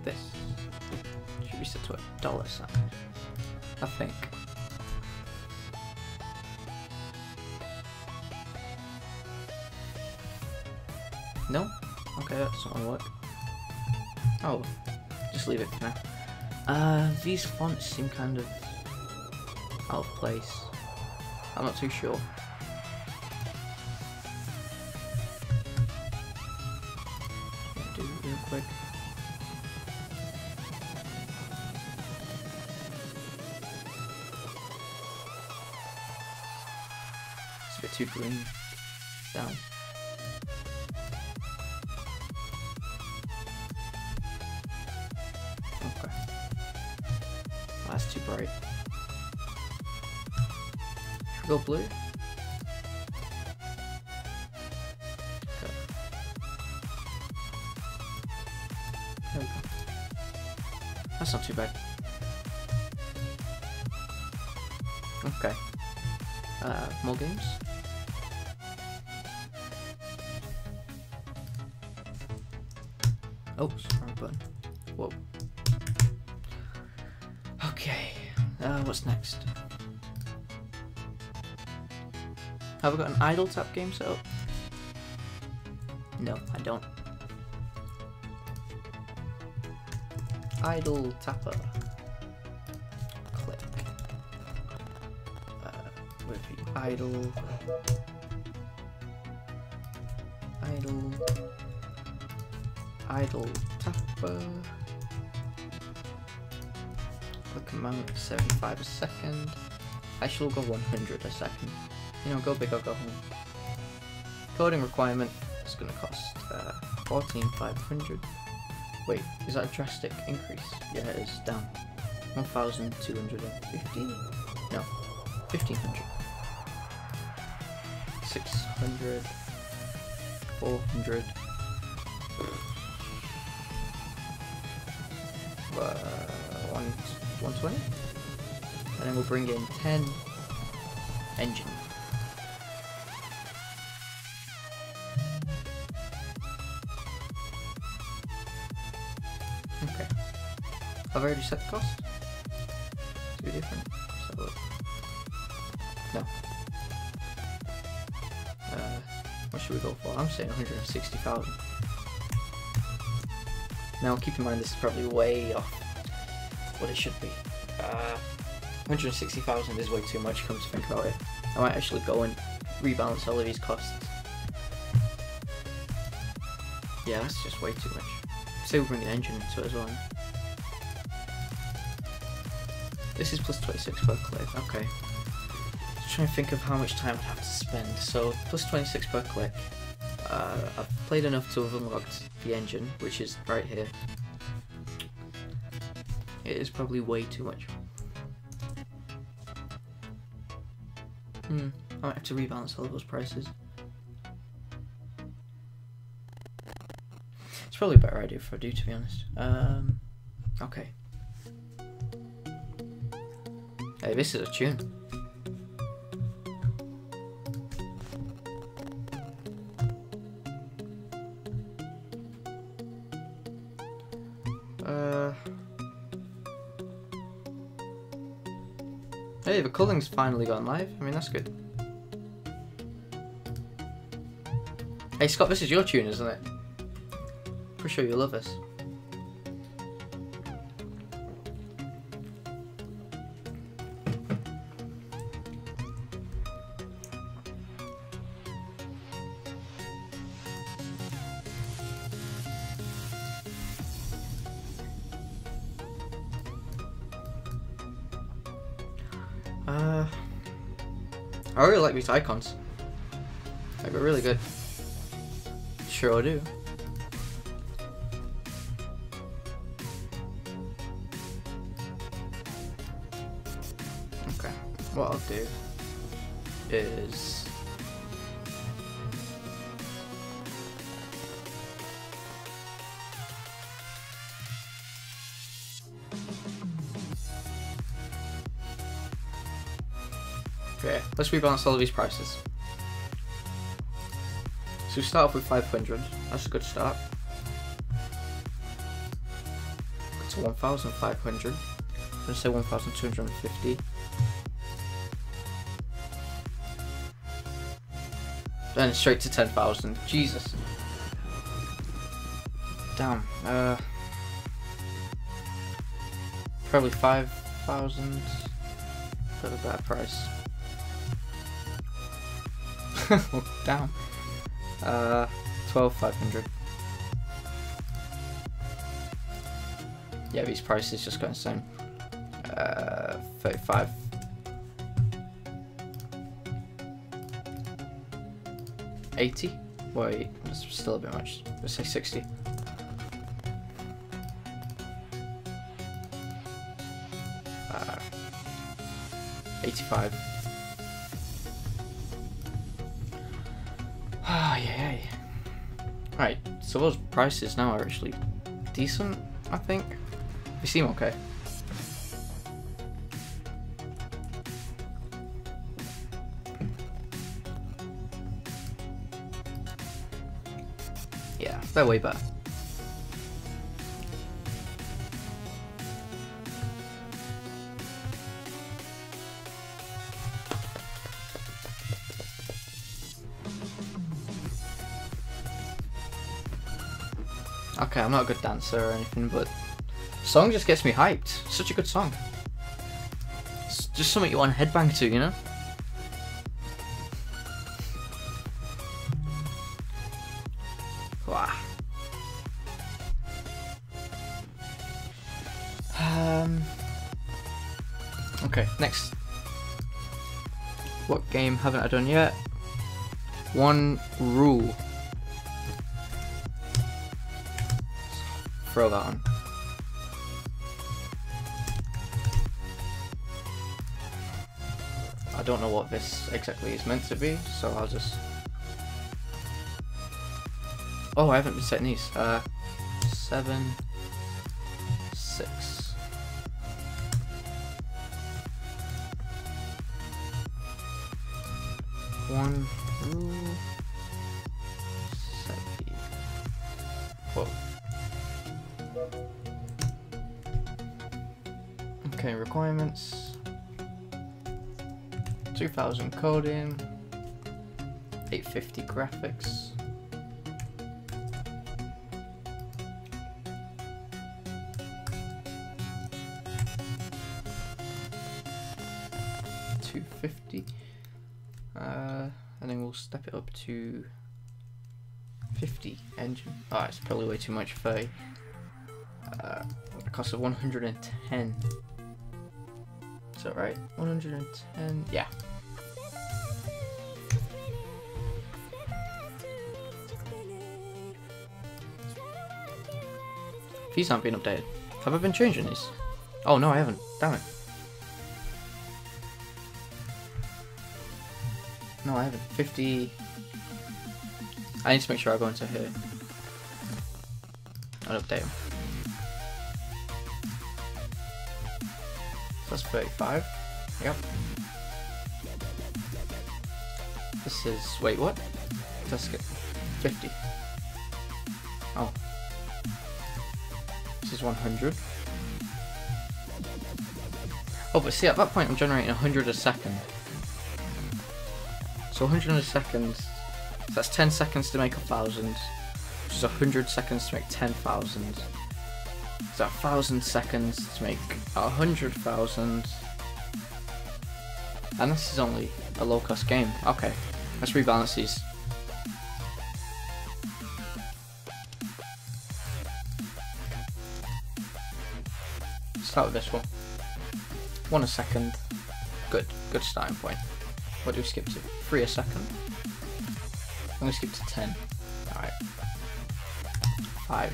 This should be set to a $sign, I think. No? Okay, that's not gonna work. Oh, just leave it for now. These fonts seem kind of out of place. I'm not too sure. Do it real quick. It's a bit too green. Down. Okay. Oh, that's too bright. Should we go blue? Okay. There we go. That's not too bad. Okay. More games? Oh, wrong button. Whoa. Okay. What's next? Have I got an idle tap game set up? No, I don't. Idle tapper. Click. Where'd it be? Idle. Idle. Idle tapper. Click amount 75 a second. I shall go 100 a second. You know, go big or go home. Coding requirement is going to cost 14,500. Wait, is that a drastic increase? Yeah, it is. Down. 1,250? No, 1,500. 600. 400. 120, and then we'll bring in 10 engine. Okay, I've already set the cost. Too different. So, no. What should we go for? I'm saying 160,000. Now keep in mind this is probably way off what it should be. 160,000 is way too much, come to think about it. I might actually go and rebalance all of these costs. Yeah, that's just way too much. Say we'll bring an engine into it as well. This is plus 26 per click, okay. Just trying to think of how much time I'd have to spend. So, plus 26 per click. I've played enough to have unlocked the engine, which is right here. It is probably way too much. I might have to rebalance all of those prices. It's probably a better idea if I do, to be honest. Okay. Hey, this is a tune. Hey, the culling's finally gone live. I mean, that's good. Hey, Scott, this is your tune, isn't it? Pretty sure you love this. I really like these icons. Like, they're really good. Sure do. Okay, what I'll do is okay, let's rebalance all of these prices. So we start off with 500, that's a good start. Go to 1,500, I'm going to say 1,250. Then straight to 10,000, Jesus. Damn, probably 5,000 for the better price. Damn. 12,500. Yeah, these prices just got insane. 35. $80? Wait, that's still a bit much. Let's say 60. $85. Ah, yeah. Right, so those prices now are actually decent, I think. They seem okay. Yeah, they're way better. Okay, I'm not a good dancer or anything, but the song just gets me hyped. Such a good song. It's just something you want to headbang to, you know? Wow. Okay, next. What game haven't I done yet? One Rule. Throw that on. I don't know what this exactly is meant to be, so I'll just... Oh, I haven't been setting these. 7, 6. One Rule. 7. Whoa. Okay, requirements. 2,000 coding. 850 graphics. $250. And then we'll step it up to 50 engine. Oh, it's probably way too much. 30. The cost of 110. Is that right? 110. Yeah. These aren't being updated. Have I been changing these? Oh no, I haven't. Damn it. No, I haven't. 50. I need to make sure I go into here and update them. That's 35. Yep. This is... Wait, what? Let's get 50. Oh. This is 100. Oh, but see, at that point I'm generating 100 a second. So 100 a second, so that's 10 seconds to make 1,000, which is 100 seconds to make 10,000. So 1,000 seconds to make 100,000. And this is only a low-cost game. Okay, let's rebalance these. Start with this one. 1 a second. Good starting point. What do we skip to? 3 a second? I'm going to skip to 10. Alright. 5.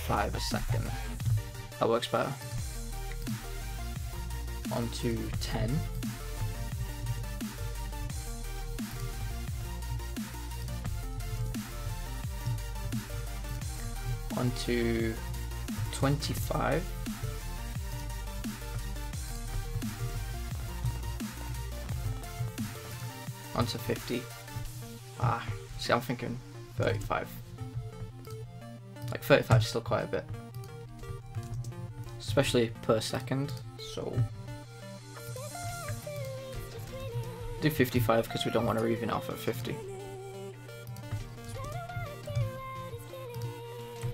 5 a second. That works better. On to 10. On to 25. On to 50. See, I'm thinking 35. Like 35 is still quite a bit, especially per second. So do 55 because we don't want to even off at 50.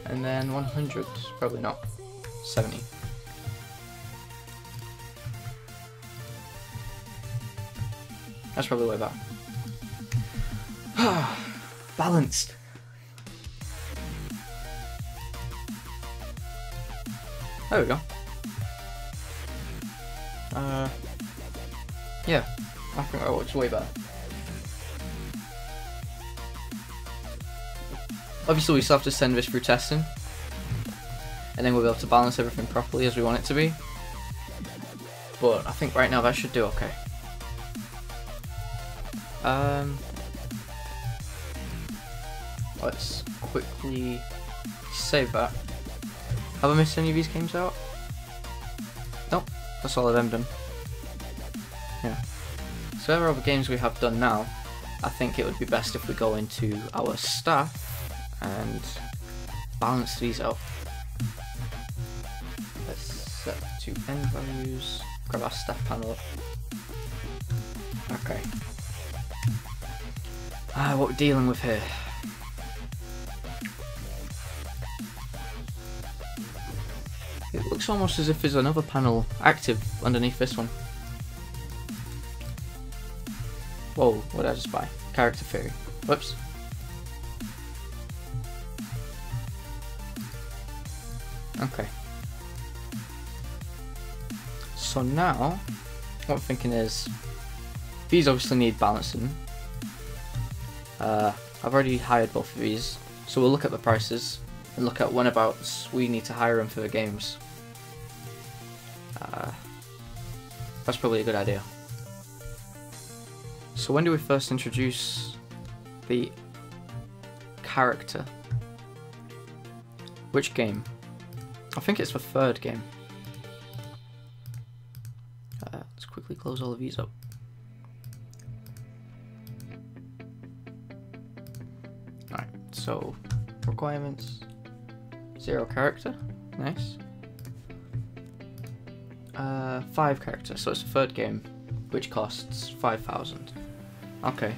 And then 100, probably not. 70. That's probably way better. Balanced. There we go. Yeah, I think that works way better. Obviously we still have to send this through testing, and then we'll be able to balance everything properly as we want it to be. But I think right now that should do okay. Let's quickly save that. Have I missed any of these games out? Nope, that's all of them done. Yeah. So whatever other games we have done now, I think it would be best if we go into our staff and balance these out. Let's set to end values, grab our staff panel up. Okay. What we're dealing with here. It looks almost as if there's another panel active underneath this one. Whoa, what did I just buy? Character theory. Whoops. Okay. So now, what I'm thinking is, these obviously need balancing. I've already hired both of these, so we'll look at the prices and look at whenabouts we need to hire them for the games. That's probably a good idea. So when do we first introduce the character? Which game? I think it's the third game. Let's quickly close all of these up. Alright, so requirements, 0 character, nice. 5 character, so it's the third game, which costs 5,000. Okay.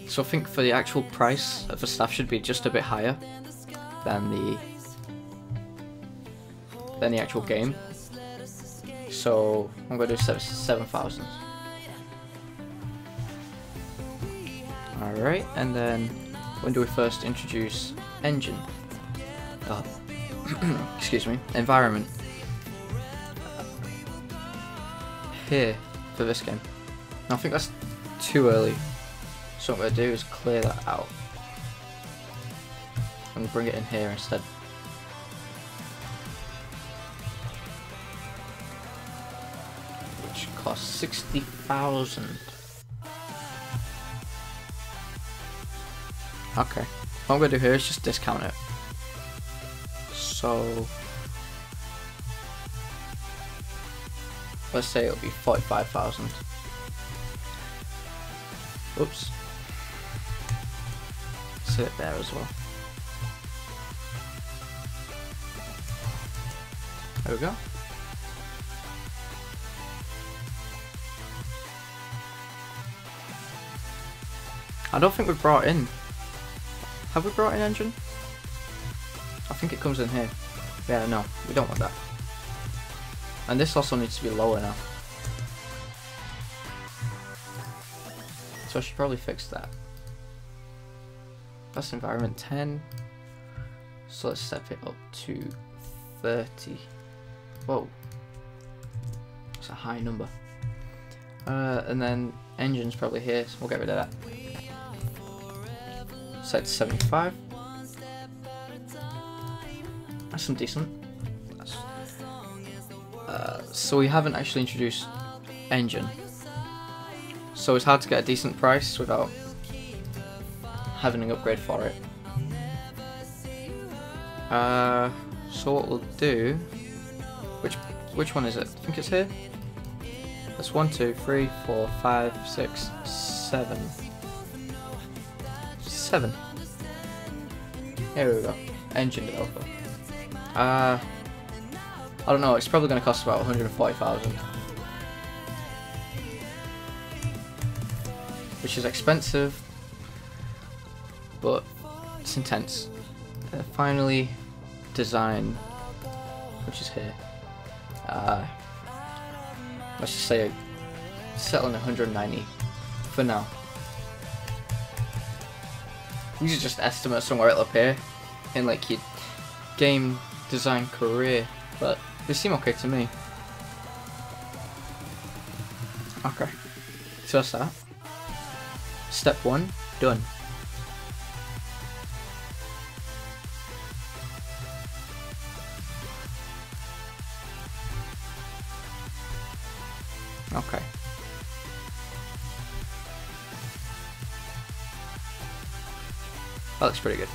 So I think for the actual price of the staff should be just a bit higher than the actual game. So I'm going to do 7,000. Alright, and then when do we first introduce engine? Excuse me, environment. Here for this game. Now, I think that's too early. So what I'm going to do is clear that out. I'm going to bring it in here instead. Which costs 60,000. Okay. What I'm going to do here is just discount it. So let's say it'll be 45,000. Oops. Set it there as well. There we go. I don't think we've brought in. Have we brought in engine? I think it comes in here. Yeah, no, we don't want that. And this also needs to be lower now. So I should probably fix that. That's environment 10. So let's step it up to 30. Whoa. That's a high number. And then engine's probably here, so we'll get rid of that. Set to 75. That's some decent. So we haven't actually introduced engine. So it's hard to get a decent price without having an upgrade for it. So what we'll do, which one is it? I think it's here. That's 1, 2, 3, 4, 5, 6, 7. 7. Here we go. Engine developer. I don't know. It's probably going to cost about 140,000, which is expensive, but it's intense. Finally, design, which is here. Let's just say settle on 190 for now. These are just estimates somewhere it'll appear in like your game design career, but they seem okay to me. Okay, so that's that. Step 1 done. Okay. That looks pretty good.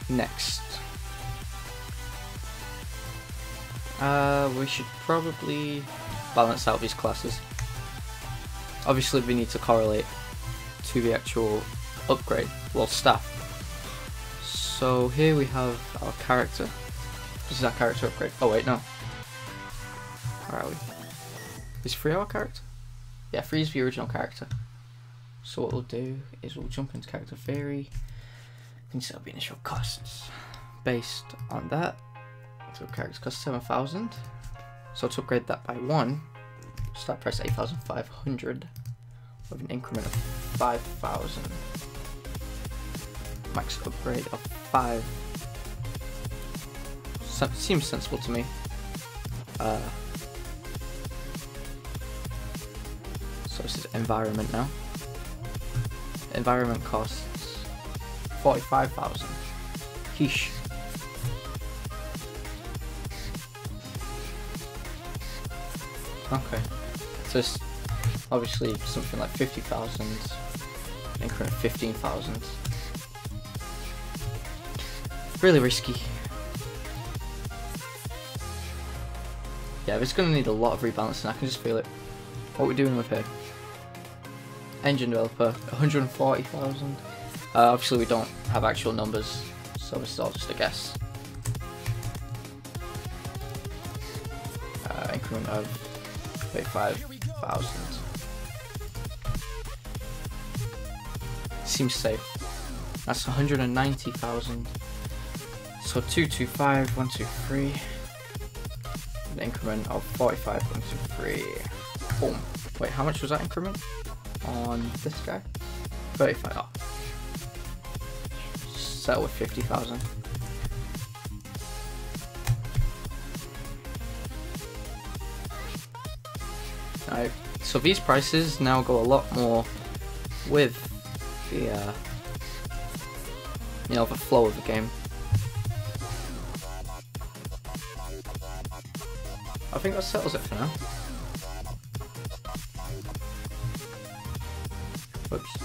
Next. We should probably balance out these classes. Obviously we need to correlate to the actual upgrade, well, staff. So here we have our character. This is our character upgrade. Oh wait, no. Where are we? Is 3 our character? Yeah, 3 is the original character. So what we'll do is we'll jump into character theory and set up the initial costs based on that. So characters cost 7,000. So to upgrade that by 1, start price 8,500 with an increment of 5,000. Max upgrade of 5. Seems sensible to me. So this is environment now. Environment costs 45,000. Heesh. Okay. So it's obviously something like 50,000. Increment 15,000. Really risky. Yeah, it's going to need a lot of rebalancing, I can just feel it. What we're doing with here. Engine developer, 140,000. Obviously we don't have actual numbers, so this is all just a guess. Increment of 35,000. Seems safe. That's 190,000. So 225, 123. An increment of 45, 123. Boom. Wait, how much was that increment on this guy? 35. Oh. Settle with 50,000. Alright, so these prices now go a lot more with the you know, the flow of the game. I think that settles it for now. Whoops.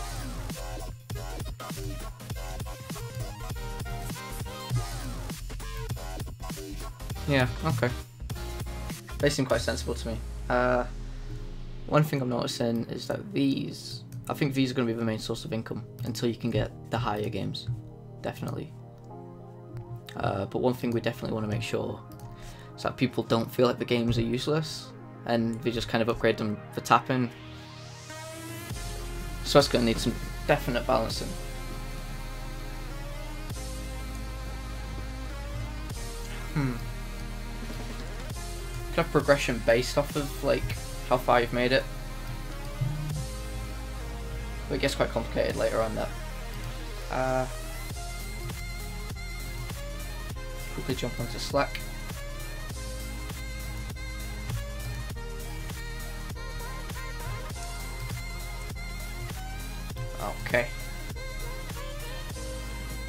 Yeah, okay. They seem quite sensible to me. One thing I'm noticing is that these, I think these are going to be the main source of income until you can get the higher games, definitely. But one thing we definitely want to make sure is that people don't feel like the games are useless and they just kind of upgrade them for tapping. So that's going to need some definite balancing. Could have progression based off of like how far you've made it, but it gets quite complicated later on. That quickly jump onto Slack. Okay.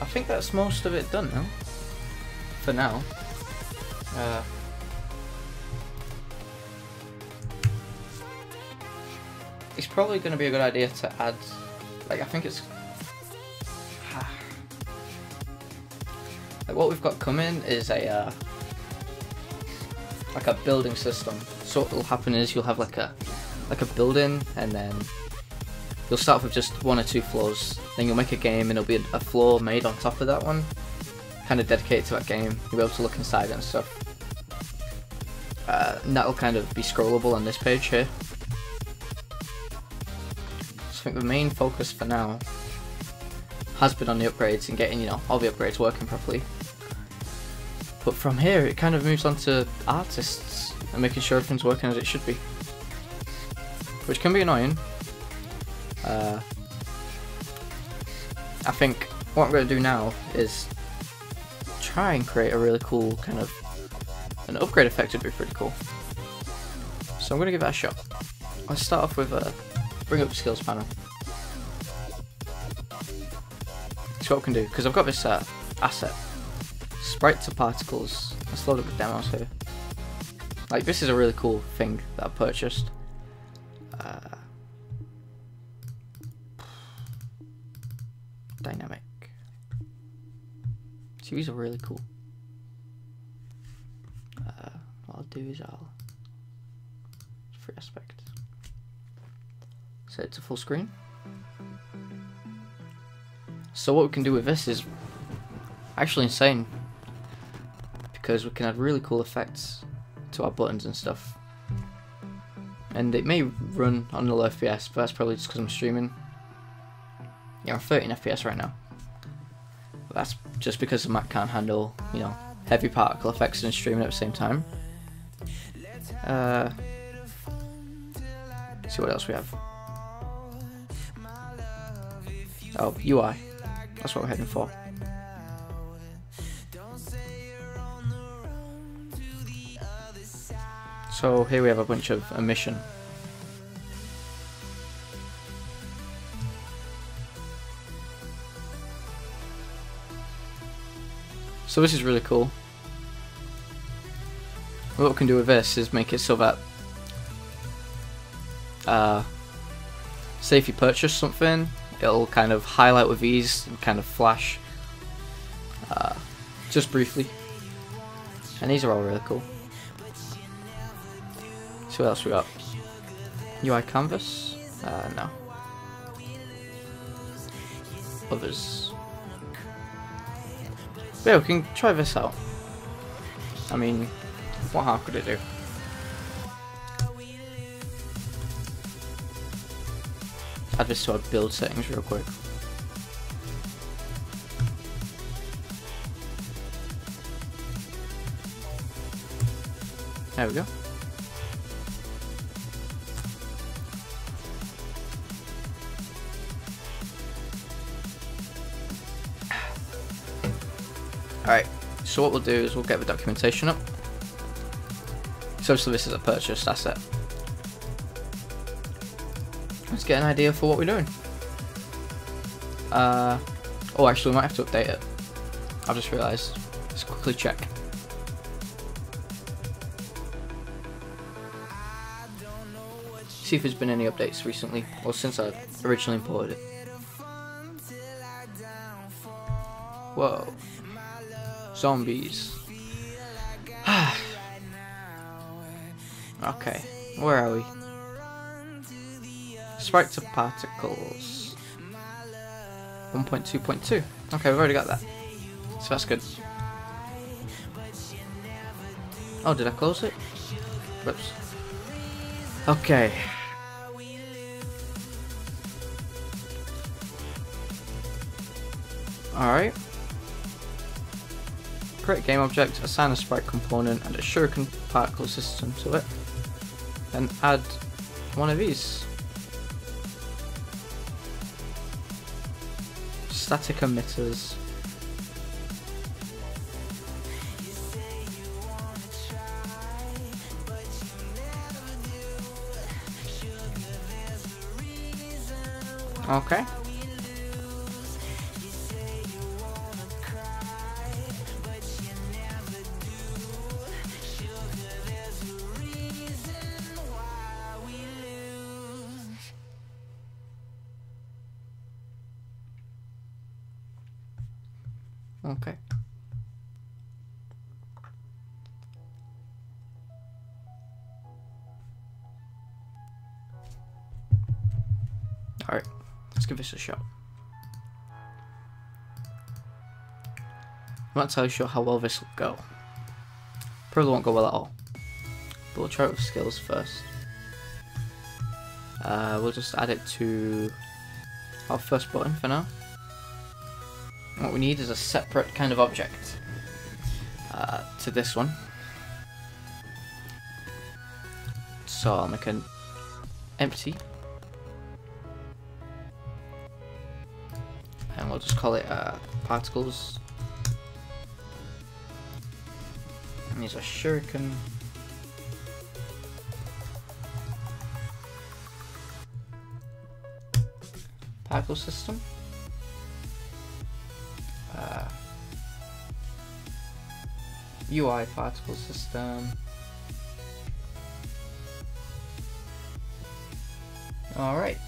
I think that's most of it done now. For now. It's probably going to be a good idea to add, like, I think it's like what we've got coming is a like a building system. So what will happen is you'll have like a building, and then you'll start off with just 1 or 2 floors. Then you'll make a game, and it'll be a floor made on top of that one, kind of dedicated to that game. You'll be able to look inside and stuff. And that'll kind of be scrollable on this page here. So I think the main focus for now has been on the upgrades and getting, you know, all the upgrades working properly. But from here, it kind of moves on to artists and making sure everything's working as it should be, which can be annoying. I think what I'm going to do now is try and create a really cool kind of an upgrade effect. Would be pretty cool. So I'm going to give that a shot. Let's start off with bring up the skills panel. See what we can do, because I've got this asset, sprite to particles. Let's load up the demos here. Like, this is a really cool thing that I purchased. Dynamic. So these are really cool. What I'll do is free aspect. Set it to full screen. So what we can do with this is actually insane, because we can add really cool effects to our buttons and stuff. And it may run on low FPS, but that's probably just because I'm streaming. Yeah, I'm 13 FPS right now. But that's just because the Mac can't handle, you know, heavy particle effects and streaming at the same time. See what else we have. Oh, UI. That's what we're heading for. So here we have a bunch of emission. So this is really cool. What we can do with this is make it so that say if you purchase something, it'll kind of highlight with ease and kind of flash just briefly. And these are all really cool. So what else we got? UI canvas? No. Others. Yeah, we can try this out. I mean, what harm could it do? Add this to our build settings real quick. There we go. Alright, so what we'll do is we'll get the documentation up. So obviously this is a purchased asset. Let's get an idea for what we're doing. Oh, actually we might have to update it. I've just realised. Let's quickly check. See if there's been any updates recently, or since I originally imported it. Whoa. Zombies. Okay, where are we? Sprite to particles. 1.2.2. Okay, we've already got that. So that's good. Oh, did I close it? Whoops. Okay. Alright. Create game object, assign a sprite component and a shuriken particle system to it. Then add one of these. Static emitters. Okay. Okay. Alright, let's give this a shot. I'm not entirely sure how well this will go. Probably won't go well at all. But we'll try it with skills first. We'll just add it to our first button for now. What we need is a separate kind of object to this one. So I'll make an empty. And we'll just call it particles. And use a shuriken. Particle system. UI particle system. Alright.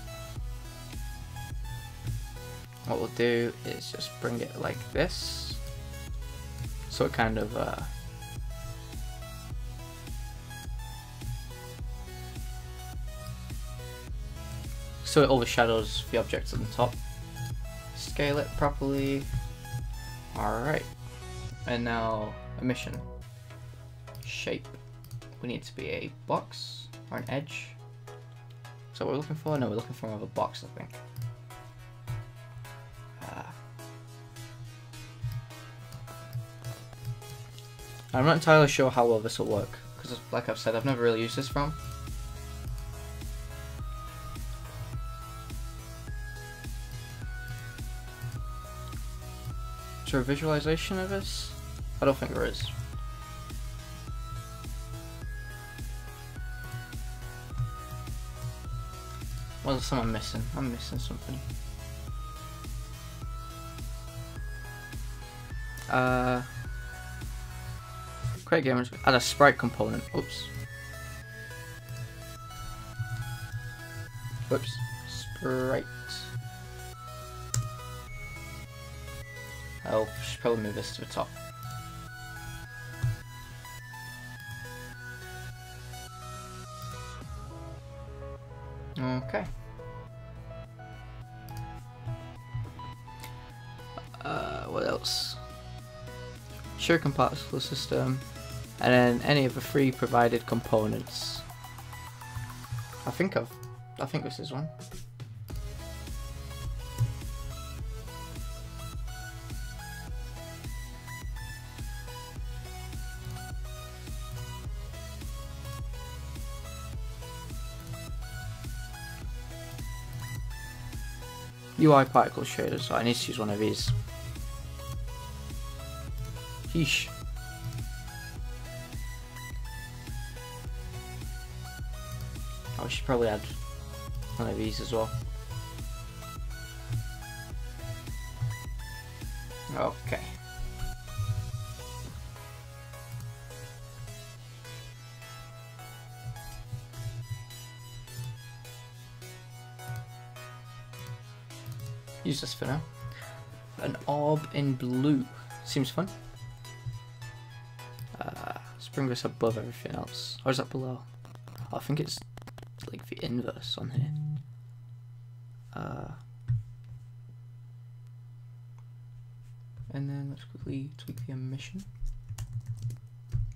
What we'll do is just bring it like this. So it kind of so it overshadows the objects on the top. Scale it properly. Alright. And now emission. Shape. We need to be a box or an edge. Is that what we're looking for? No, we're looking for more of a box, I think. I'm not entirely sure how well this will work, because like I've said, I've never really used this from. Is there a visualization of this? I don't think there is. What else am I missing? I'm missing something. Create game, add a sprite component. Oops. Whoops. Sprite. I'll should probably move this to the top. Okay. What else? Shuriken particle system, and then any of the three provided components. I think this is one. UI particle shader, so I need to use one of these. Yeesh. I should probably add one of these as well. Okay. Use this for now. An orb in blue. Seems fun. Let's bring this above everything else. Or is that below? Oh, I think it's like the inverse on here. And then let's quickly tweak the emission.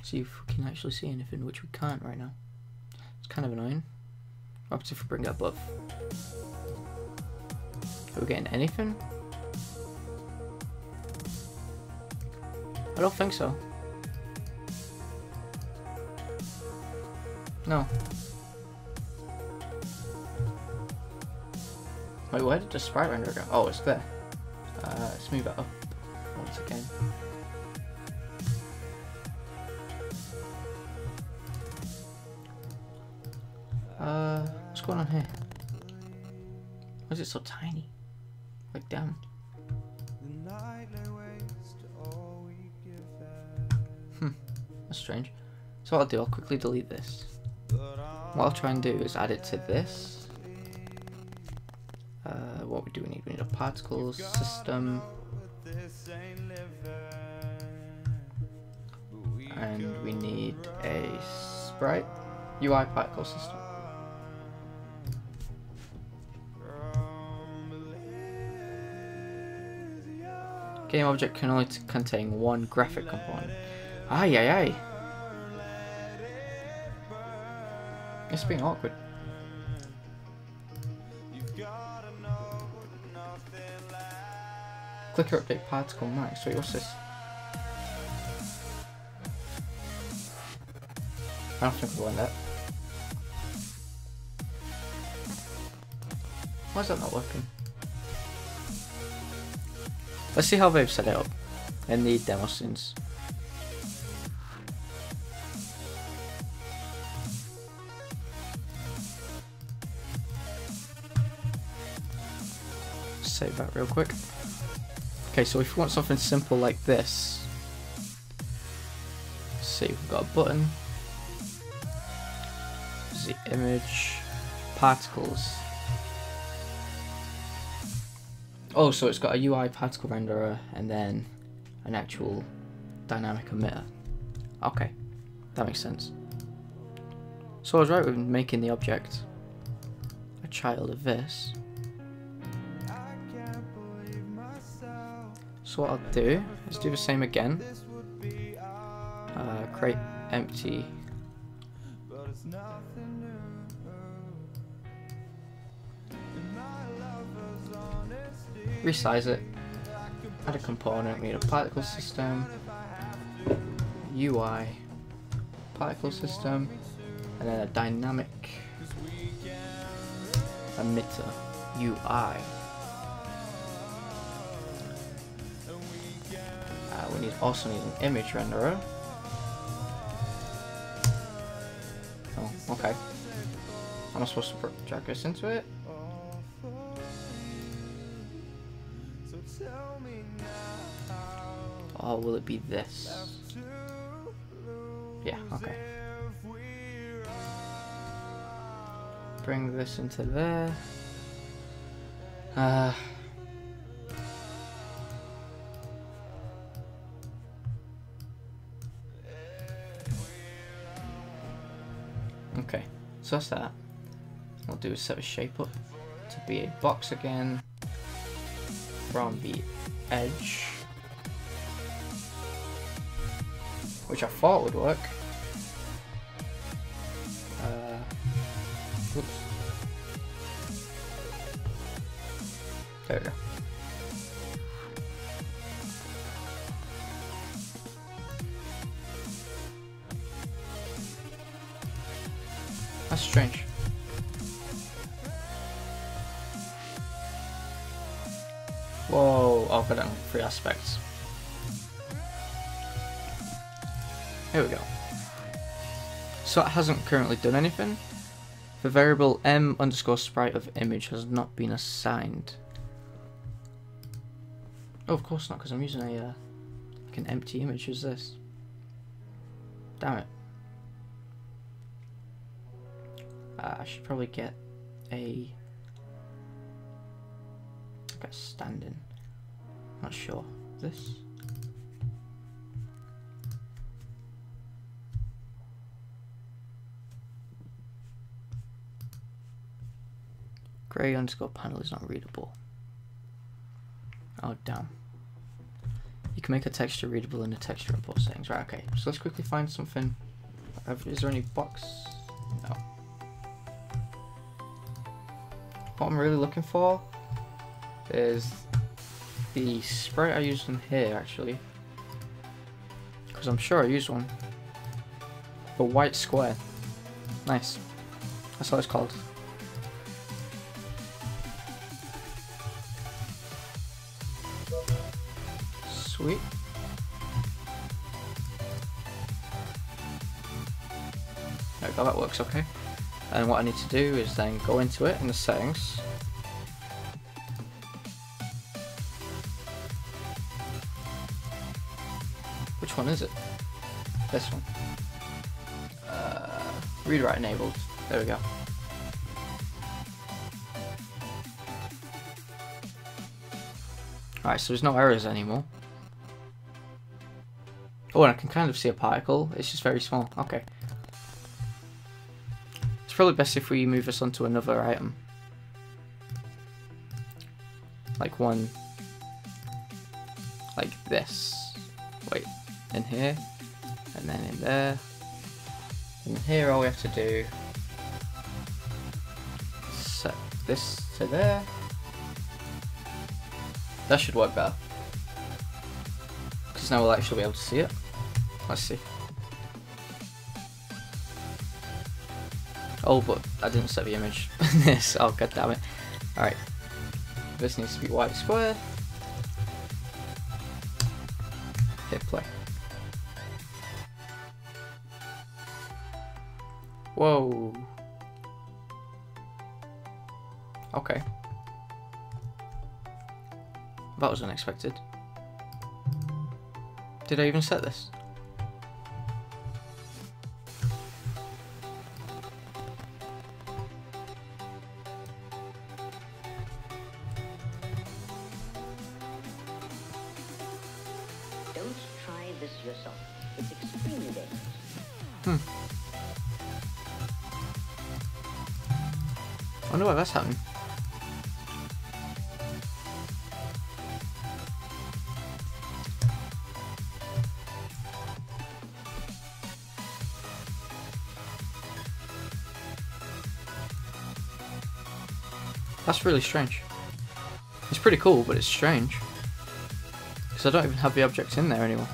See if we can actually see anything, which we can't right now. It's kind of annoying. What happens if we bring it above? Are we getting anything? I don't think so. No. Wait, where did the sprite render go? Oh, it's there. Let's move it up once again. What's going on here? Why is it so tiny? Like, damn. That's strange. So what I'll do, I'll quickly delete this. What I'll try and do is add it to this. What do we need? We need a particles system. And we need a sprite UI particle system. Game object can only contain one graphic component. Ay ay ay. It's being awkward. Clicker update particle max. Wait, what's this? I don't think we'll end that. Why is that not working? Let's see how they've set it up in the demo scenes. Save that real quick. Okay, so if you want something simple like this, let's see, we've got a button, the image, particles. Oh, so it's got a UI particle renderer and then an actual dynamic emitter. Okay, that makes sense. So I was right with making the object a child of this. So what I'll do is do the same again. Create empty. Resize it. Add a component. We need a particle system. UI. Particle system. And then a dynamic emitter. UI. We also need an image renderer. Oh, okay. Am I supposed to drag this into it? Or will it be this? Yeah, okay. Bring this into there. Okay, so that's that. What I'll do is set the shape up to be a box again from the edge, which I thought would work. Oops. There we go. That's strange. Whoa, I've got it on 3 aspects. Here we go. So it hasn't currently done anything. The variable m_sprite of image has not been assigned. Oh, of course not, because I'm using a like an empty image as this. Damn it. I should probably get a stand-in. Not sure. This. Gray_panel is not readable. Oh damn. You can make a texture readable in the texture import settings. Right, okay. So let's quickly find something. Is there any box? No. What I'm really looking for is the sprite I used in here actually. Because I'm sure I used one. The white square. Nice. That's what it's called. Sweet. There we go, that works okay. And what I need to do is then go into it in the settings Which one is it? This one. Read write enabled. There we go. Alright, so there's no errors anymore. Oh, and I can kind of see a particle. It's just very small. Okay. It's probably best if we move this onto another item. Like one... like this. Wait. In here. And then in there. And here all we have to do... set this to there. That should work better. Because now we'll actually be able to see it. Let's see. Oh, but I didn't set the image. This. Oh, god damn it. Alright. This needs to be white square. Hit play. Whoa. Okay. That was unexpected. Did I even set this? Don't try this yourself. It's extremely dangerous. I wonder why that's happening. That's really strange. It's pretty cool, but it's strange. Because I don't even have the objects in there anymore.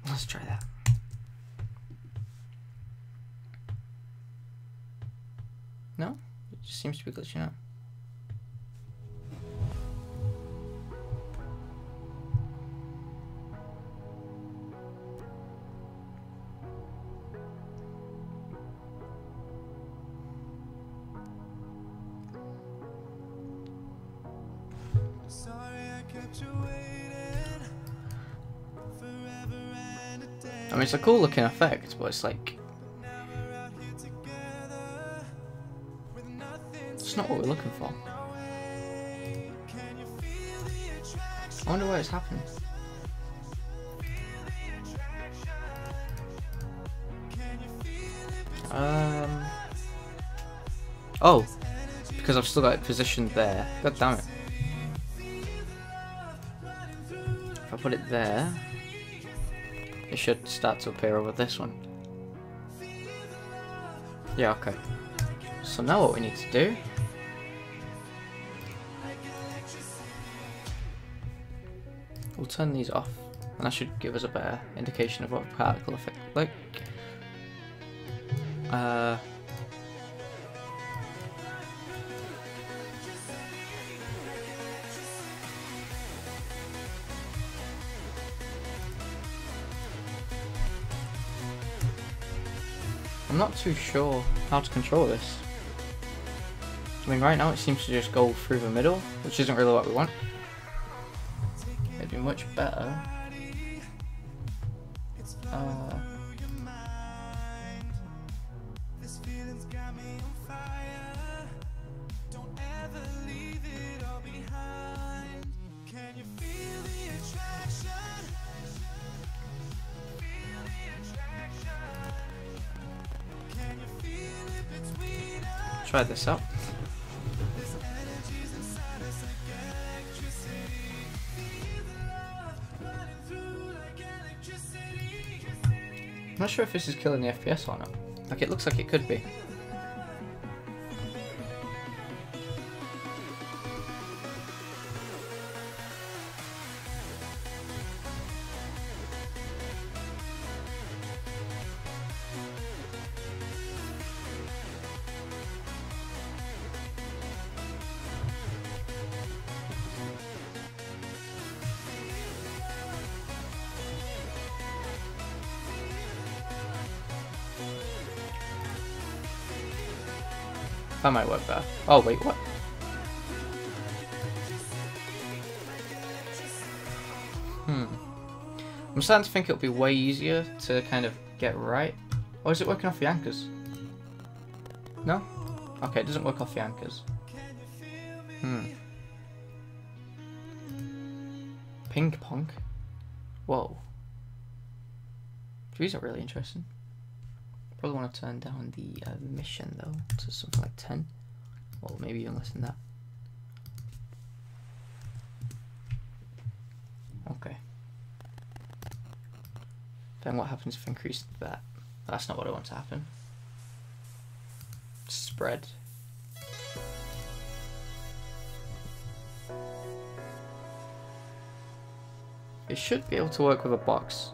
Let's try that. No? It just seems to be glitching out. Sorry I kept you waiting forever and a day. I mean, it's a cool looking effect, but it's like... it's not what we're looking for. I wonder why it's happened. Oh, because I've still got it positioned there. God damn it. If I put it there, it should start to appear over this one. Yeah, okay. So now what we need to do... we'll turn these off, and that should give us a better indication of what a particle effect looks like. I'm not too sure how to control this. I mean, right now it seems to just go through the middle, which isn't really what we want. It'd be much better. Try this out. I'm not sure if this is killing the FPS or not. Like, it looks like it could be. That might work better. Oh wait, what? I'm starting to think it'll be way easier to kind of get right. Or is it working off the anchors? No? Okay, it doesn't work off the anchors. Ping pong? Whoa. These are really interesting. Probably want to turn down the mission though to something like 10. Or maybe even less than that. Okay. Then what happens if I increase that? That's not what I want to happen. Spread. It should be able to work with a box.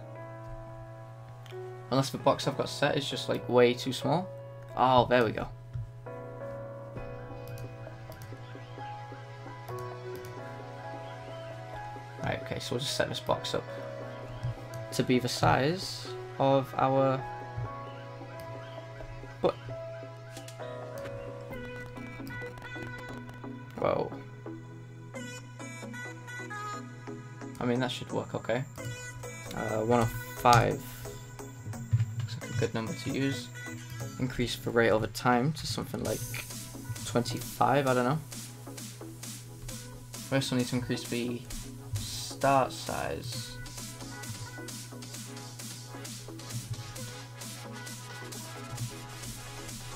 Unless the box I've got set is just like way too small. Oh, there we go. Right, okay, so we'll just set this box up to be the size of our butt. Whoa. I mean, that should work okay. 1 of 5. Looks like a good number to use. Increase the rate over time to something like 25, I don't know. We also need to increase the start size.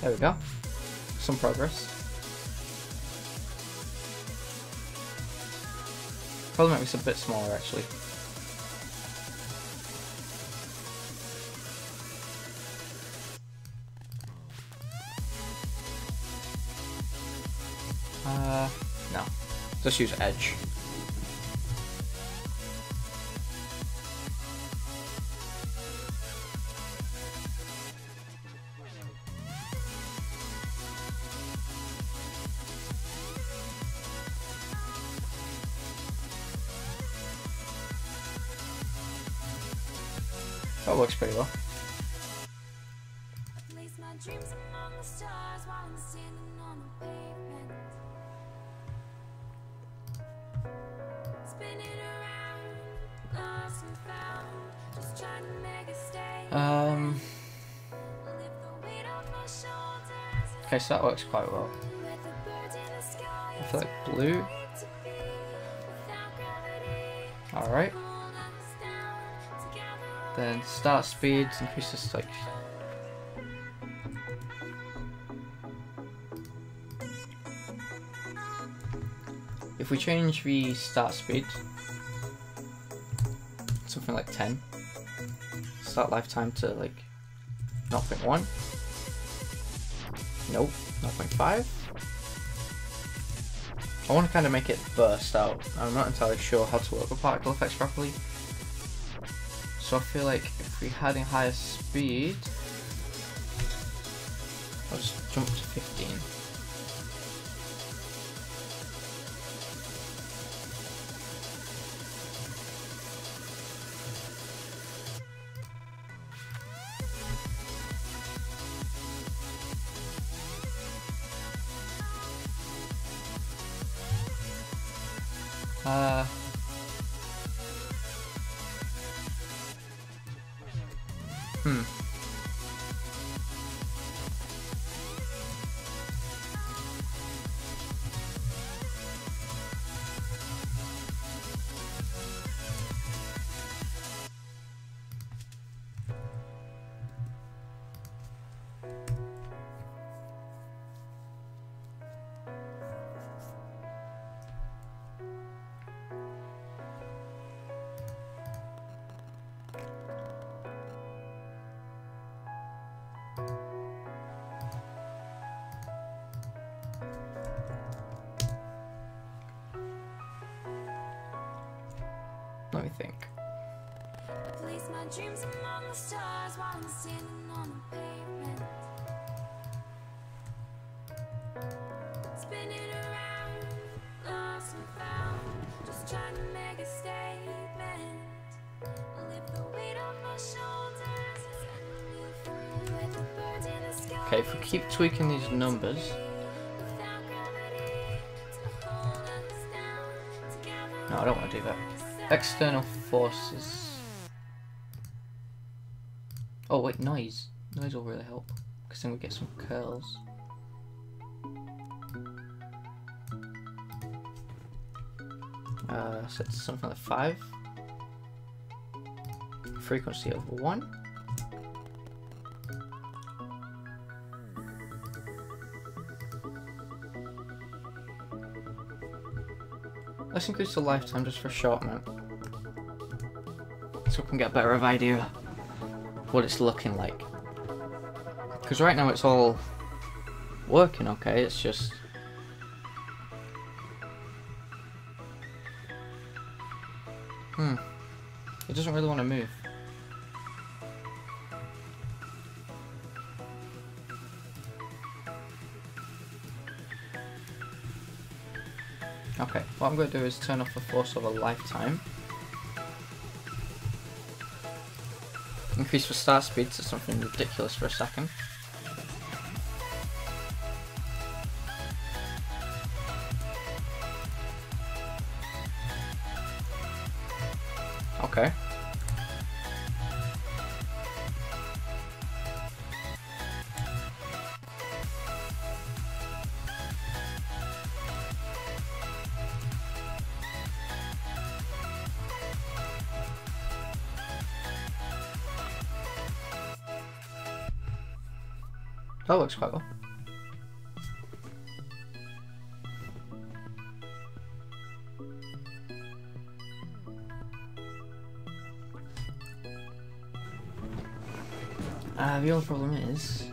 There we go. Some progress. Probably make this a bit smaller actually. No. Just use edge. That works pretty well. Okay, so that works quite well. I feel like blue. Alright. Then start speed increases like if we change the start speed something like 10, start lifetime to like 0.1, nope, 0.5. I want to kind of make it burst out. I'm not entirely sure how to work with particle effects properly. So I feel like if we had a higher speed, I'll just jump to 15. Let me think. Place my dreams among the stars while I'm standing on the pavement. Spinning around, lost and found, just trying to make a statement. Lift the weight on my shoulders, set me free with the birds in the sky. Okay, if we keep tweaking these numbers, No, I don't want to do that. External forces. Oh wait, noise. Noise will really help, because then we get some curls. Set to something like 5. Frequency of 1. Let's increase the lifetime just for a short amount, so we can get a better idea what it's looking like. Because right now it's all working okay, it's just... It doesn't really want to move. Okay, what I'm going to do is turn off the force of a lifetime. Increase the start speed to something ridiculous for a second. Okay. That looks quite well. The only problem is...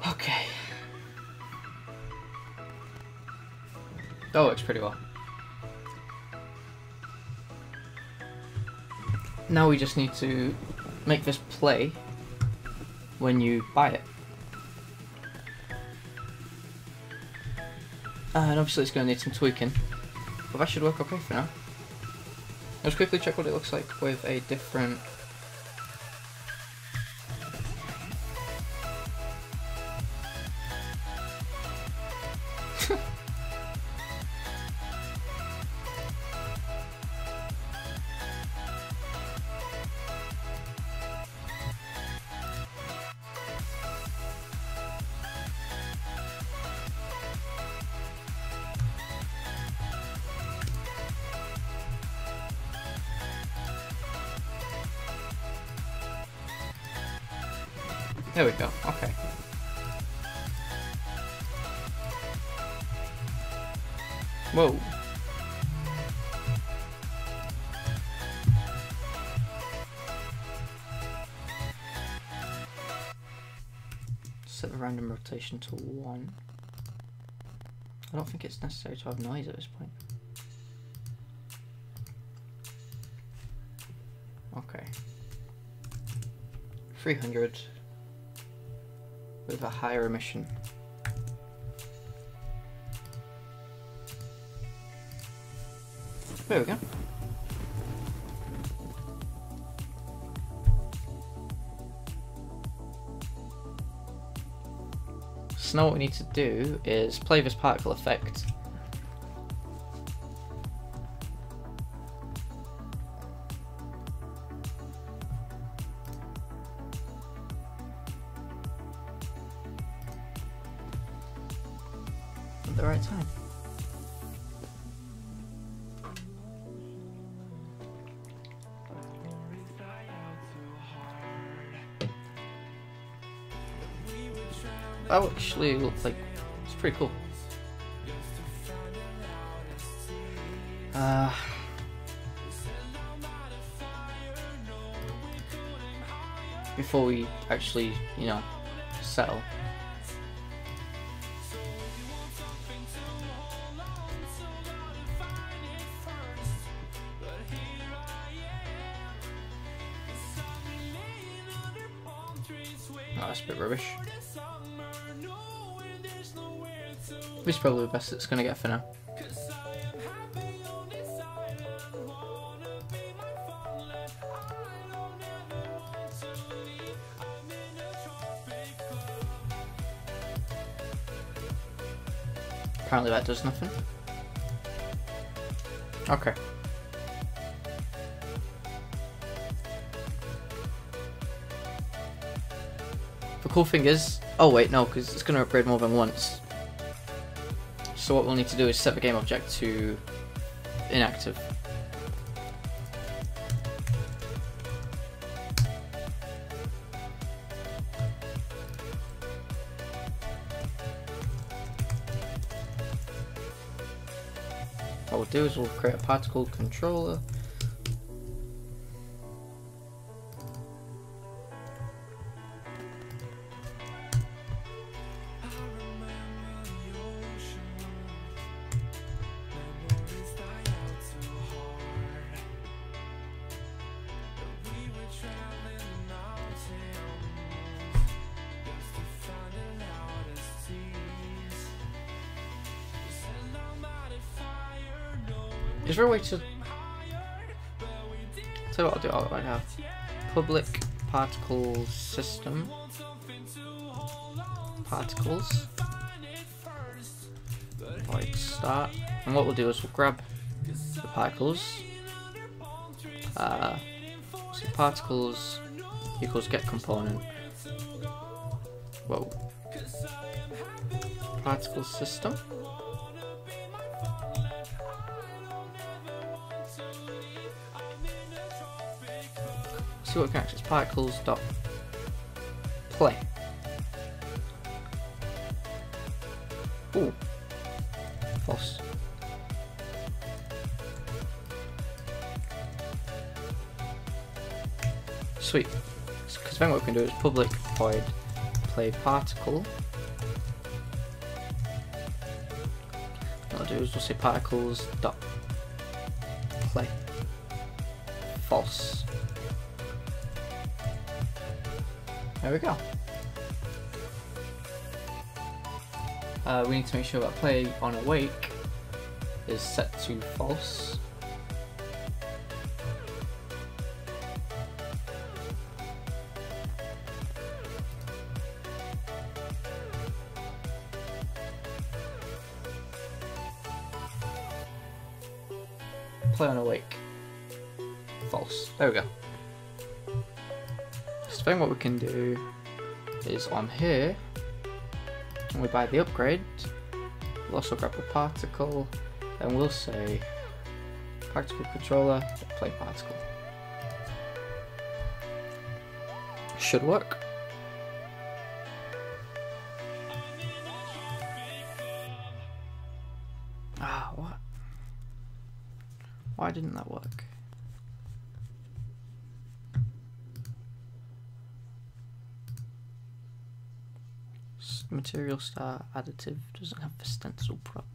Okay. That works pretty well. Now we just need to make this play when you buy it. And obviously it's going to need some tweaking, but that should work okay for now. Let's quickly check what it looks like with a different... There we go, okay. Whoa. Set the random rotation to 1. I don't think it's necessary to have noise at this point. Okay. 300. With a higher emission. There we go. So now what we need to do is play this particle effect. At the right time. That actually looks like it's pretty cool. Before we actually, you know, settle. Oh, that's a bit rubbish. This is probably the best it's going to get for now. Apparently that does nothing. Okay. The cool thing is... Oh wait, no, because it's going to upgrade more than once. So what we'll need to do is set the game object to inactive. What we'll do is we'll create a particle controller. Is there a way to... So what I'll do, I'll have public particle system particles void start, and what we'll do is we'll grab the particles, so particles equals get component, whoa, particle system. See what we can access. Particles dot play. Ooh, false. Sweet. Because then what we can do is public void play particle. What I'll do is we'll say particles dot play. False. There we go. We need to make sure that play on awake is set to false. Play on awake. False. There we go. So then what we can do is on here, when we buy the upgrade, we'll also grab the particle, and we'll say particle controller play particle. Should work. Ah, what? Why didn't that work? Material star additive doesn't have the stencil prop.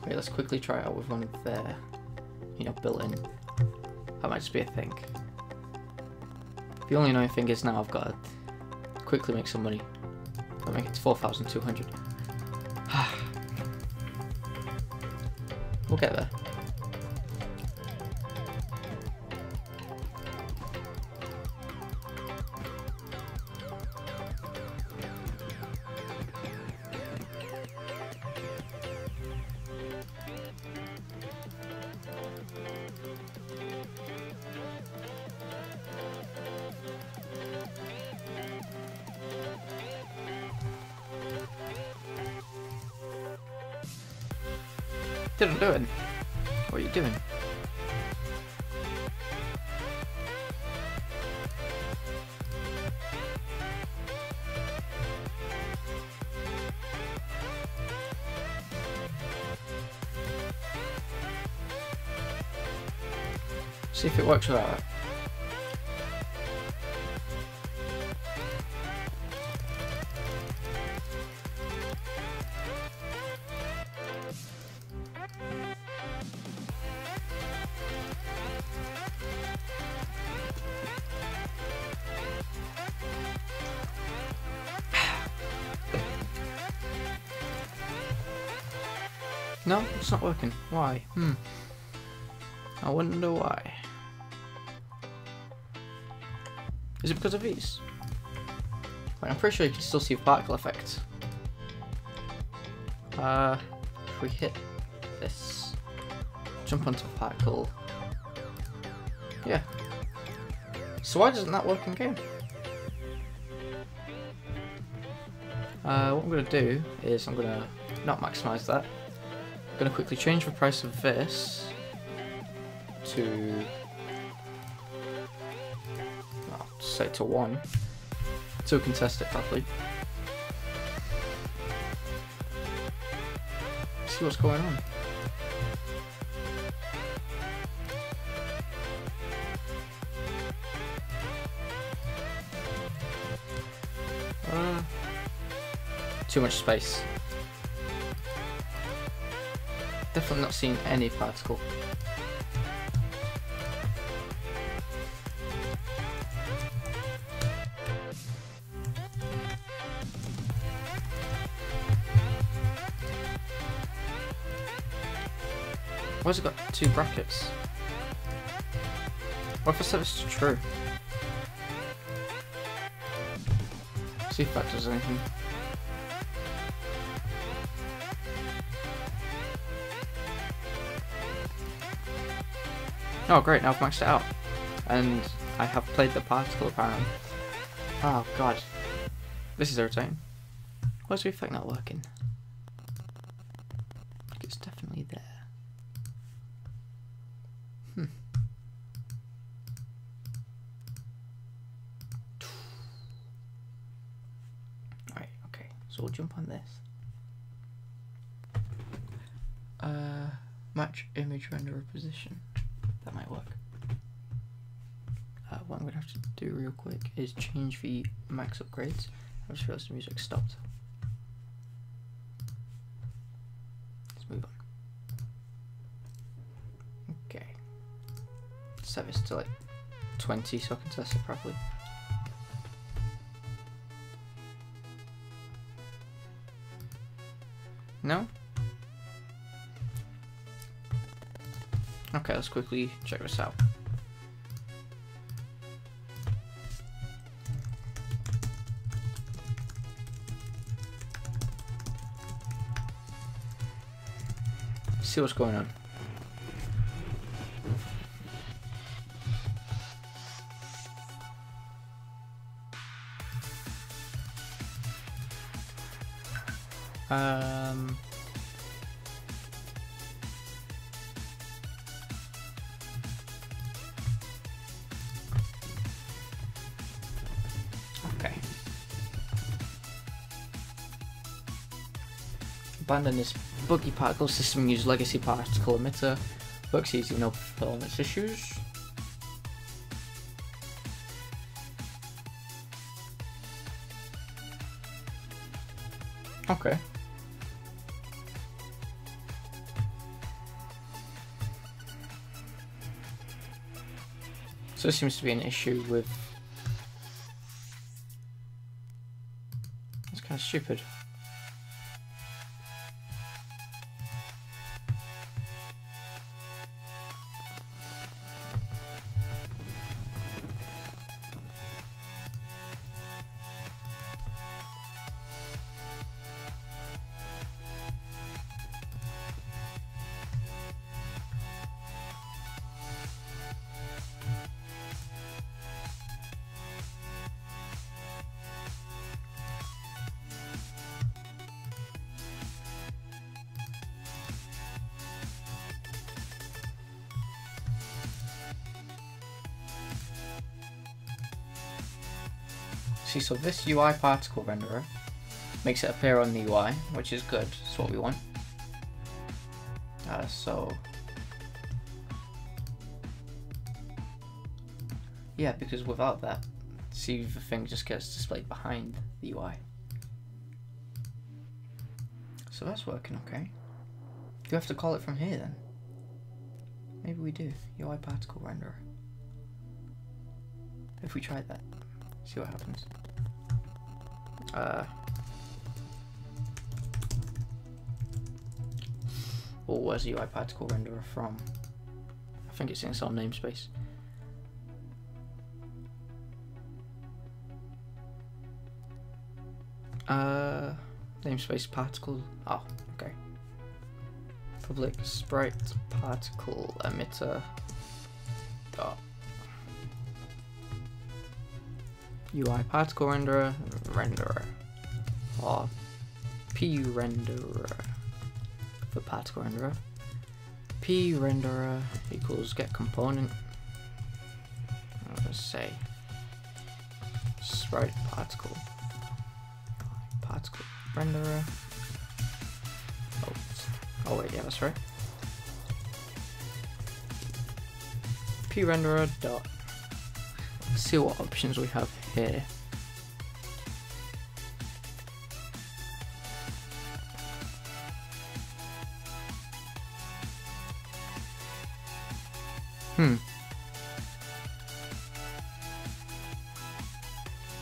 Okay, let's quickly try it out with one of their, built-in. That might just be a thing. The only annoying thing is now I've got to quickly make some money. I'll make it to 4,200. We'll get there. Didn't do it. What are you doing? See if it works without it. No, it's not working. Why? I wonder why. Is it because of these? Like, I'm pretty sure you can still see the particle effect. If we hit this, jump onto a particle. Yeah. So why doesn't that work in game? What I'm going to do is I'm going to not maximize that. I'm going to quickly change the price of this to, well, say to 1, so we can test it properly. See what's going on. Too much space. Definitely not seeing any particle. Why's it got 2 brackets? What if I set this to true? See if that does anything. Oh great, now I've maxed it out. And I have played the particle apparently. Oh god. This is irritating. Why's the effect not working? Like it's definitely there. Alright, okay. So we'll jump on this. Match image renderer position. That might work. What I'm going to have to do real quick is change the max upgrades. I just realized the music stopped. Let's move on. Okay. Set this to like 20 so I can test it properly. No? Okay, let's quickly check this out. See what's going on. Okay. Abandon this buggy particle system, use legacy particle emitter. Works easy, no performance issues. Okay. So there seems to be an issue with... That's kind of stupid. See, so this UI particle renderer makes it appear on the UI, which is good. That's what we want. Yeah, because without that, see, the thing just gets displayed behind the UI. So that's working okay. Do you have to call it from here then? Maybe we do. UI particle renderer. If we try that, see what happens. Oh, where's the UI particle renderer from? I think it's in its own namespace. Namespace particle. Oh, okay. Public sprite particle emitter dot UI particle renderer or P renderer for particle renderer. P renderer equals get component. I'm gonna say sprite particle renderer. Oh wait, yeah, that's right. P renderer dot. Let's see what options we have here.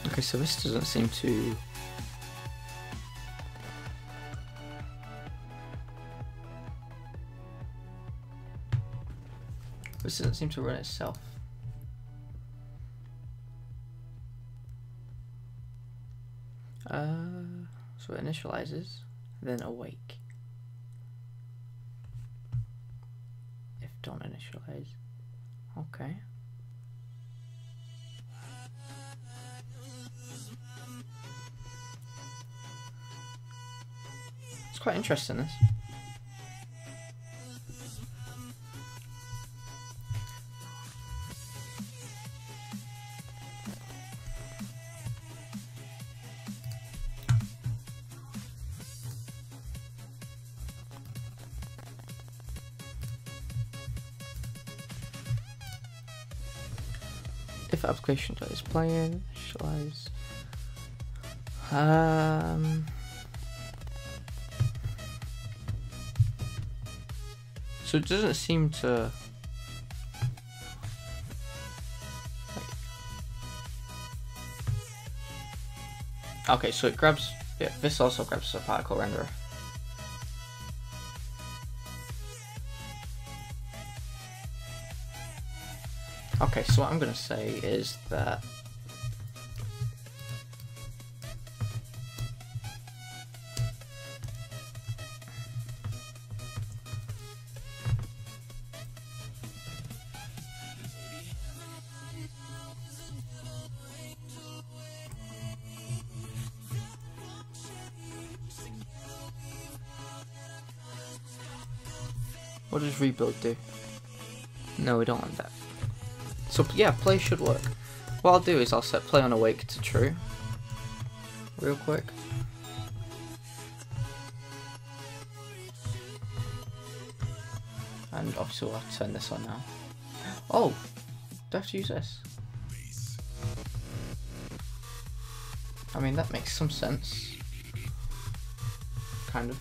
Okay, so this doesn't seem to. This doesn't seem to run itself. So it initializes, then awake. If don't initialize. Okay. It's quite interesting, this. If application is playing, initialize. So it doesn't seem to. Okay, so it grabs. Yeah, this also grabs a particle renderer. Okay, so what I'm going to say is that what does rebuild do? No, we don't want that. So yeah, play should work. What I'll do is I'll set play on awake to true. Real quick. And obviously we'll have to turn this on now. Oh! Do I have to use this? I mean, that makes some sense. Kind of.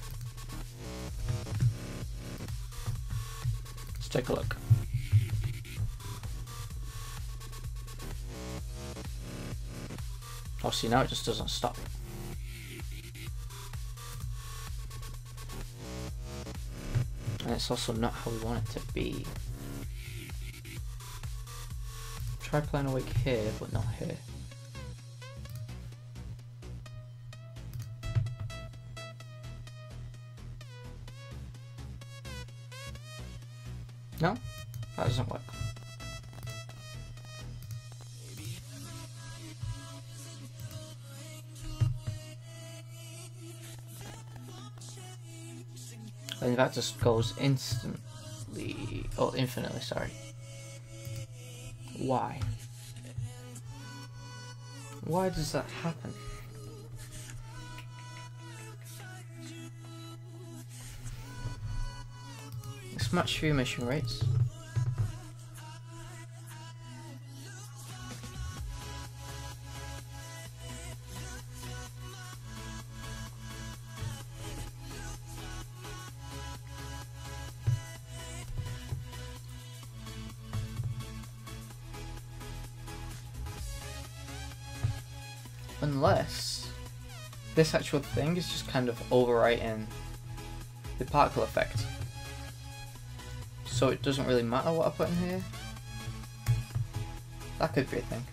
Let's take a look. Oh, see, now it just doesn't stop. And it's also not how we want it to be. Try playing awake here, but not here. No? That doesn't work. And that just goes instantly, oh, infinitely, sorry. Why? Why does that happen? Let's match few emission rates. Unless this actual thing is just kind of overwriting the particle effect. So it doesn't really matter what I put in here. That could be a thing.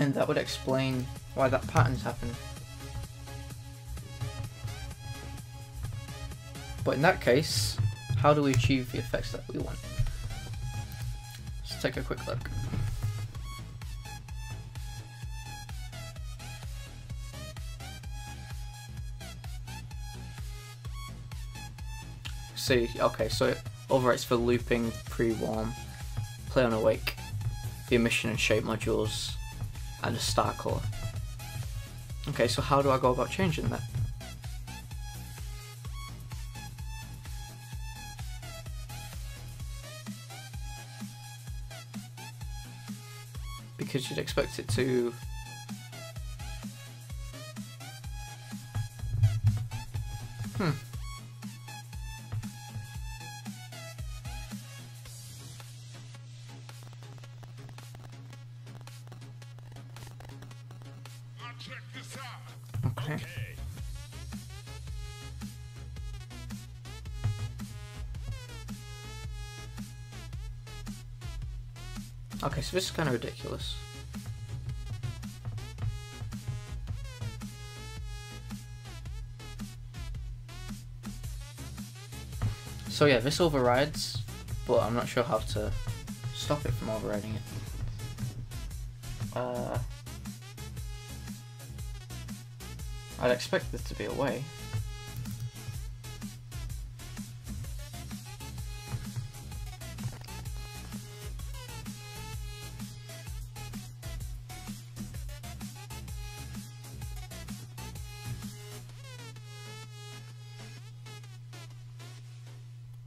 And that would explain why that pattern's happened. But in that case, how do we achieve the effects that we want? Let's take a quick look. See, okay, so it overwrites for looping, pre-warm, play on awake, the emission and shape modules, and a start color. Okay, so how do I go about changing that? Because you'd expect it to... Okay. Okay, so this is kind of ridiculous. So yeah, this overrides, but I'm not sure how to stop it from overriding it. I'd expect there to be a way.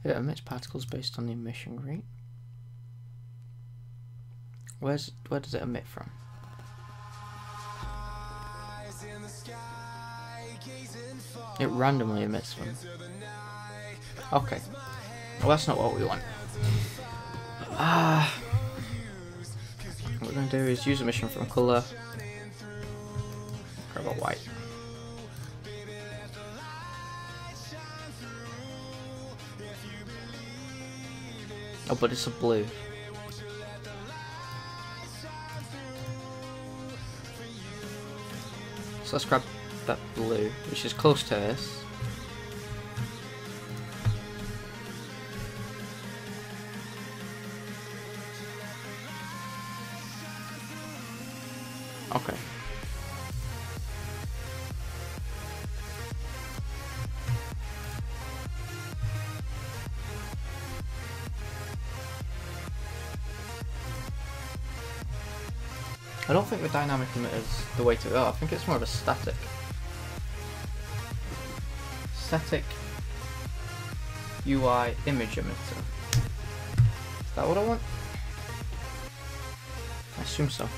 It emits particles based on the emission rate. Where does it emit from? It randomly emits from. Okay. Well, that's not what we want. What we're going to do is use emission from color. Grab a white. Oh, but it's a blue. So let's grab that blue, which is close to this. Okay. I don't think the dynamic emitter is the way to go. I think it's more of a static. Static UI image emitter. Is that what I want? I assume so.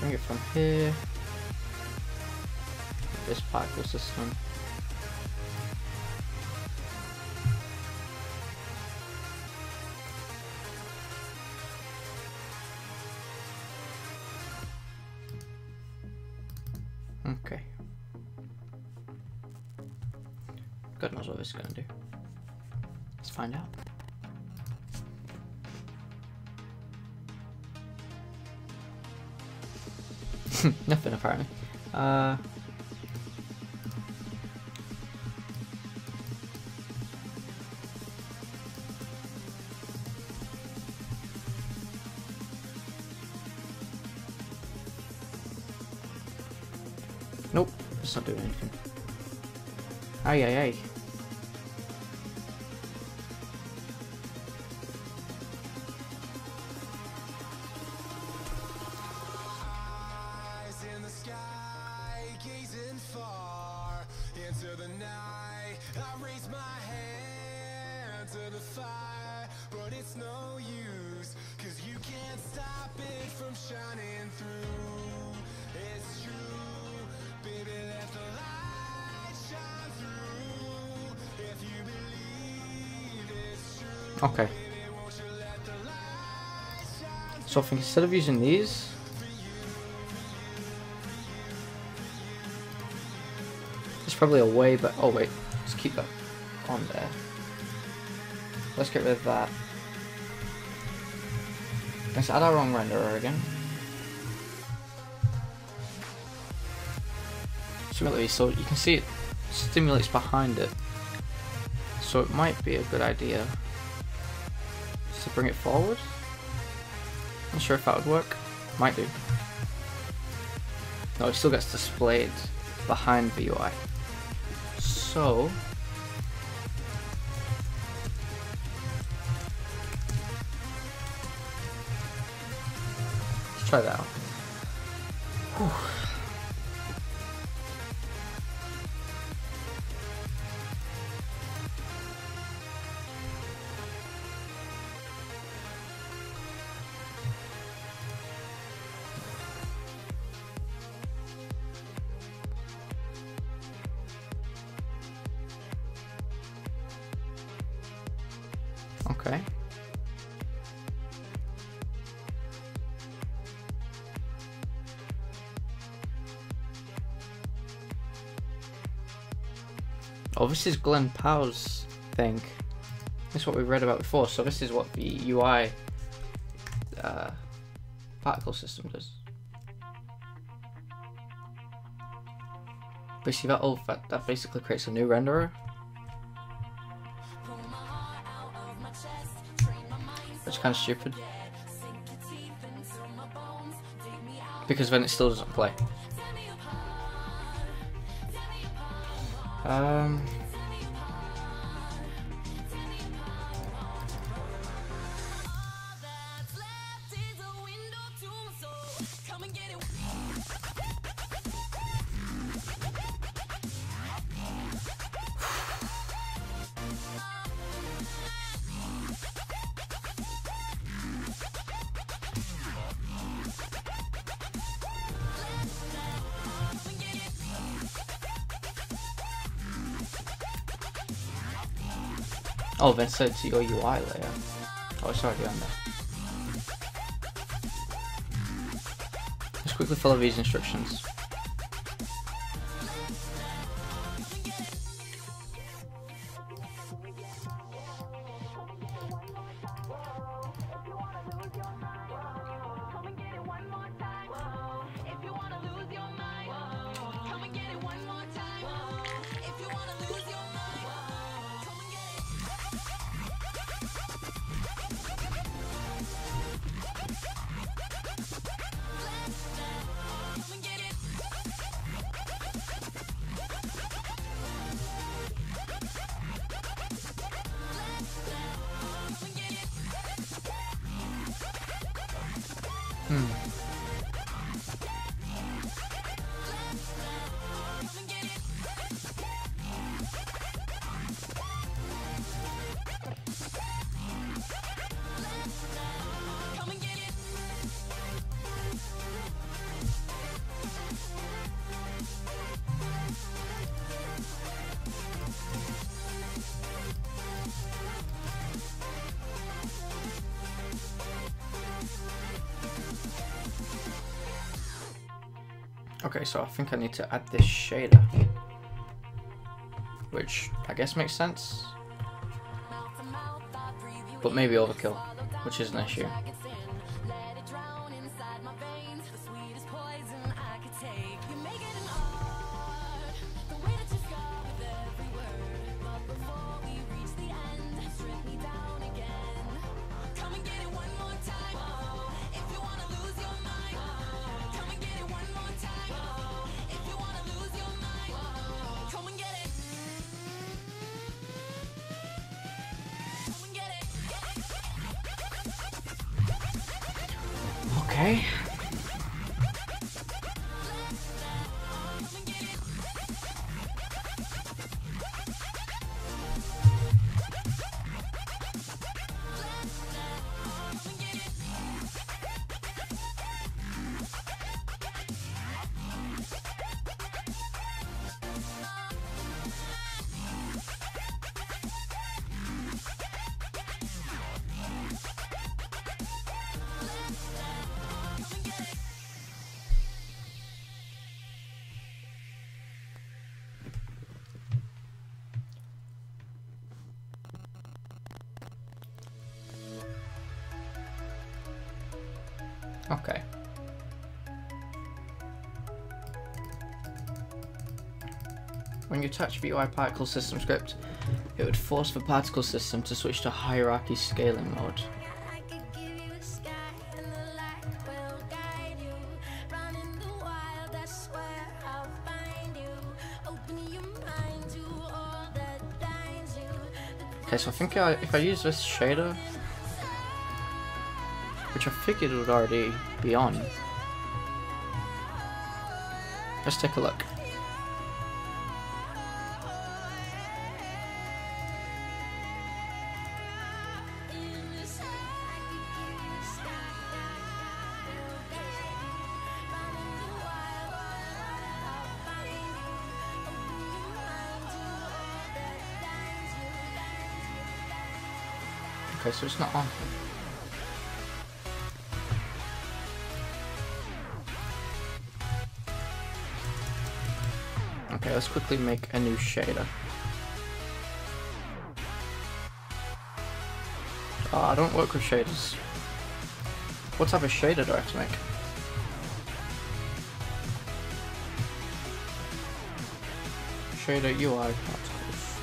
Bring it from here. This particle system. Okay. God knows what this is going to do. Let's find out. Nothing apparently. Nope, it's not doing anything. Ay ay ay. Okay. So I think instead of using these, there's probably a way, but oh wait, let's keep that on there. Let's get rid of that. Let's add our own renderer again. Similarly, so you can see it stimulates behind it. So it might be a good idea to bring it forward. Not sure if that would work. Might do. No, it still gets displayed behind the UI. So let's try that out. Whew. Okay. Oh, this is Glen Powell's thing. This is what we read about before. So this is what the UI particle system does. But see that basically creates a new renderer. Which is kind of stupid. Because then it still doesn't play. Oh, then set to your UI layer. Oh, it's already on there. Let's quickly follow these instructions. Okay, so I think I need to add this shader, which I guess makes sense, but maybe overkill, which is an issue. Okay. Okay. When you touch VUI particle system script, it would force the particle system to switch to hierarchy scaling mode. I could give you a sky and the light will guide you. Running the wild, that's where I'll find you. Open your mind to all that binds you. Okay, so I think if I use this shader, which I figured would already be on, let's take a look. Okay, so it's not on. Okay, let's quickly make a new shader. Oh, I don't work with shaders. What type of shader do I have to make? Shader UI particles.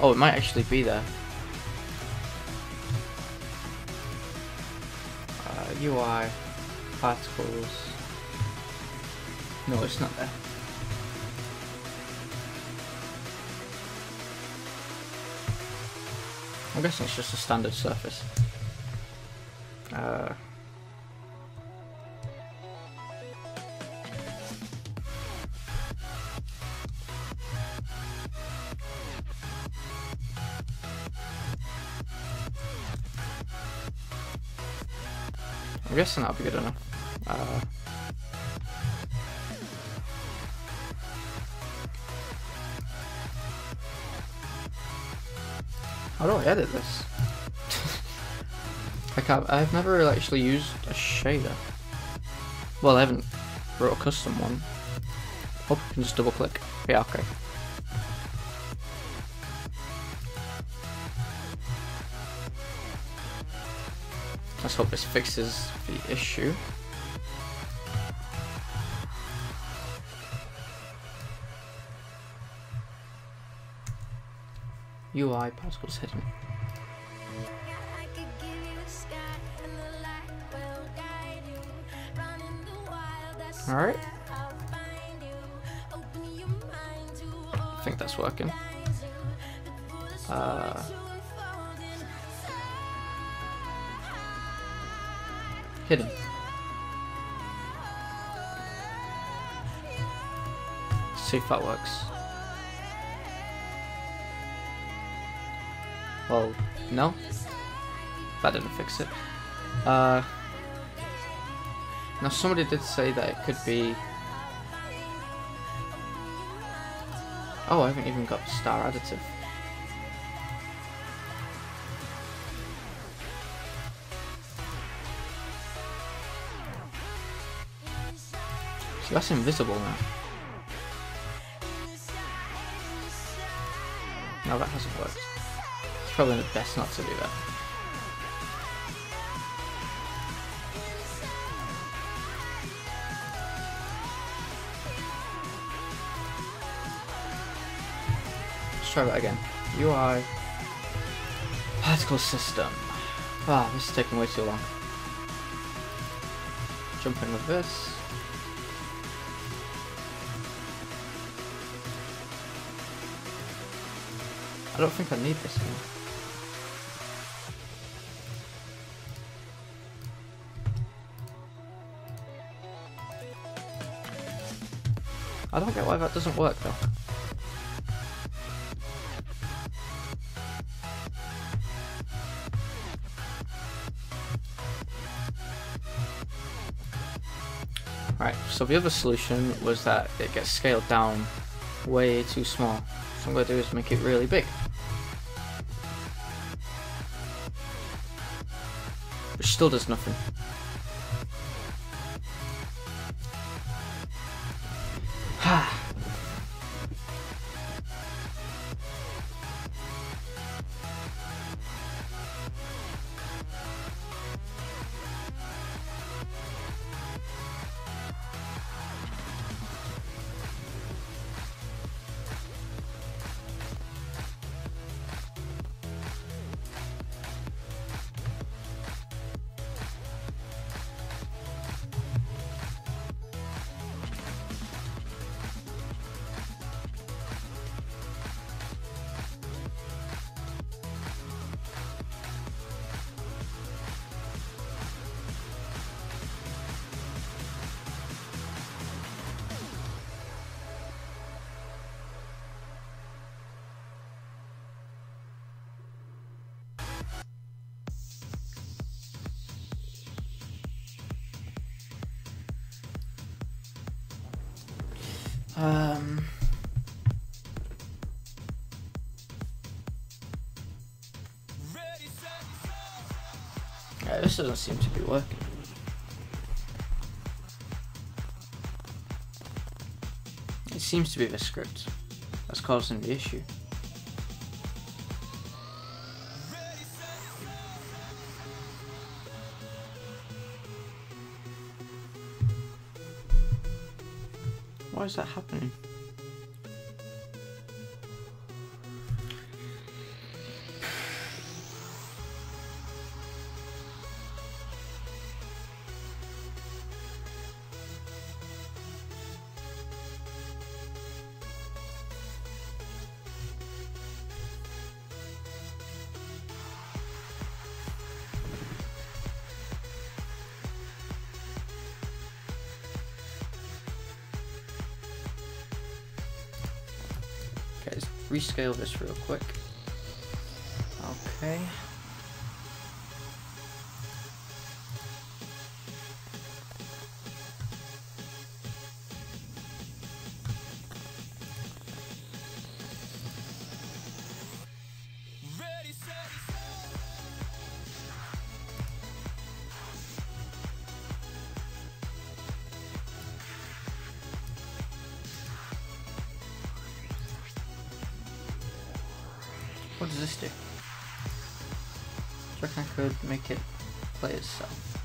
Oh, it might actually be there. UI particles. No, it's not there. I'm guessing it's just a standard surface. I'm guessing that'll be good enough. How do I edit this? I've never really actually used a shader. Well, I haven't wrote a custom one. Hope you can just double click. Yeah, okay. Let's hope this fixes the issue. UI particles hidden. I could give you a sky and the light will guide you. Running the wild, that's Alright. where I'll find you. Open your mind to all I think that's working. binds you. Before the story to unfold inside. Hidden. See if that works. Well, no. That didn't fix it. Now somebody did say that it could be... Oh, I haven't even got star additive. See, that's invisible now. No, that hasn't worked. It's probably the best not to do that. Let's try that again. UI particle system. Ah, this is taking way too long. Jump in with this. I don't think I need this one. I don't get why that doesn't work though. Right, so the other solution was that it gets scaled down way too small. So I'm going to do is make it really big. Which still does nothing. Yeah, this doesn't seem to be working. It seems to be the script that's causing the issue. Why is that happening? Okay, let's rescale this real quick. Okay. What does this do? Do you reckon I could make it play itself?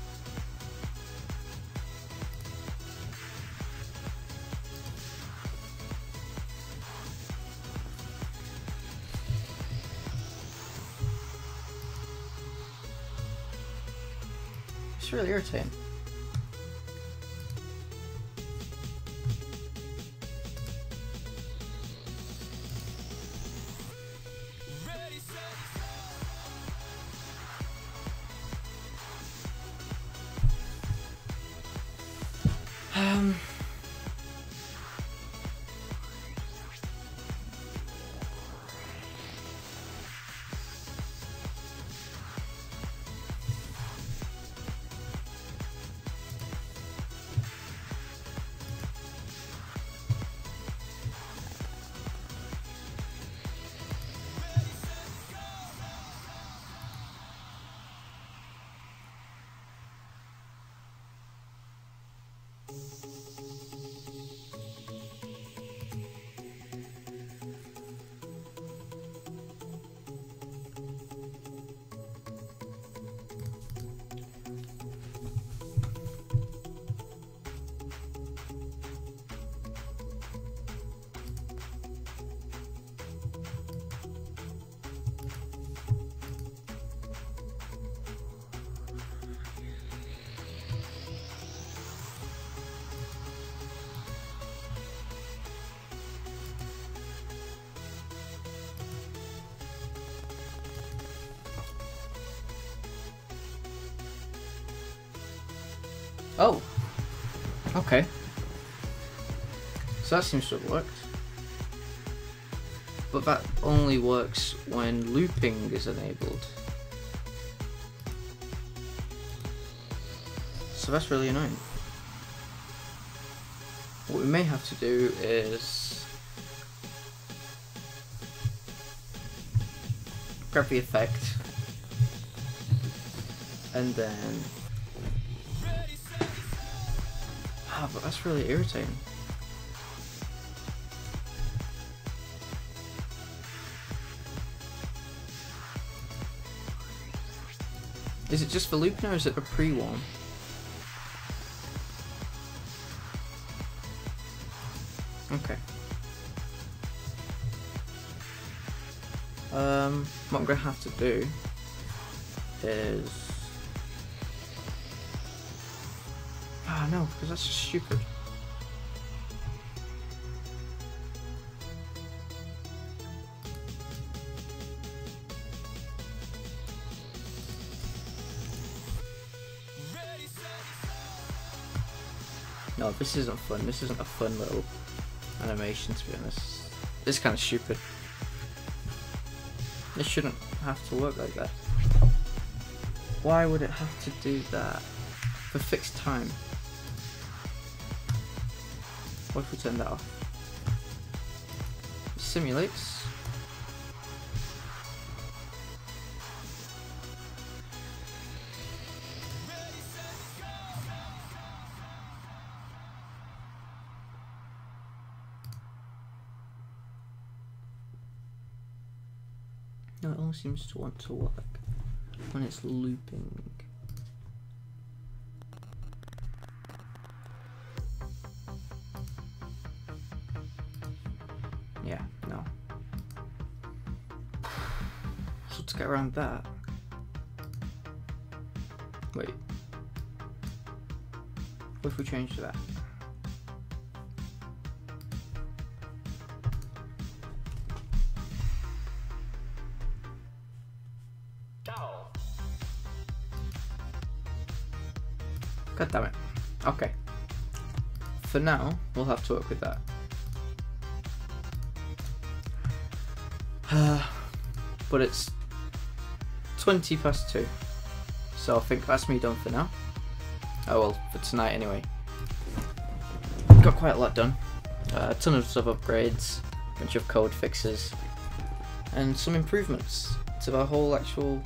It's really irritating. Oh, okay. So that seems to have worked. But that only works when looping is enabled. So that's really annoying. What we may have to do is grab the effect and then but that's really irritating. Is it just for looping or is it a pre-one? Okay. What I'm gonna have to do is no, because that's just stupid. No, this isn't fun. This isn't a fun little animation, to be honest. This is kind of stupid. This shouldn't have to work like that. Why would it have to do that? For fixed time. What if we turn that off? simulates. No, it only seems to want to work when it's looping. Yeah, no. So to get around that... Wait. What if we change to that? God damn it. Okay. For now, we'll have to work with that. But it's 20 past 2. So I think that's me done for now. Oh well, for tonight anyway. Got quite a lot done. A ton of sub upgrades, a bunch of code fixes, and some improvements to the whole actual,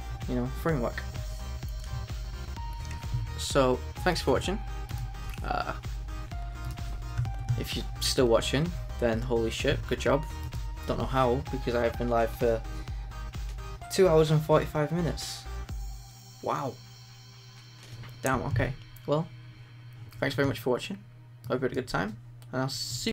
framework. So, thanks for watching. If you're still watching, then holy shit, good job. Don't know how, because I have been live for 2 hours and 45 minutes. Wow. Damn, okay. Well, thanks very much for watching. Hope you had a good time, and I'll see you.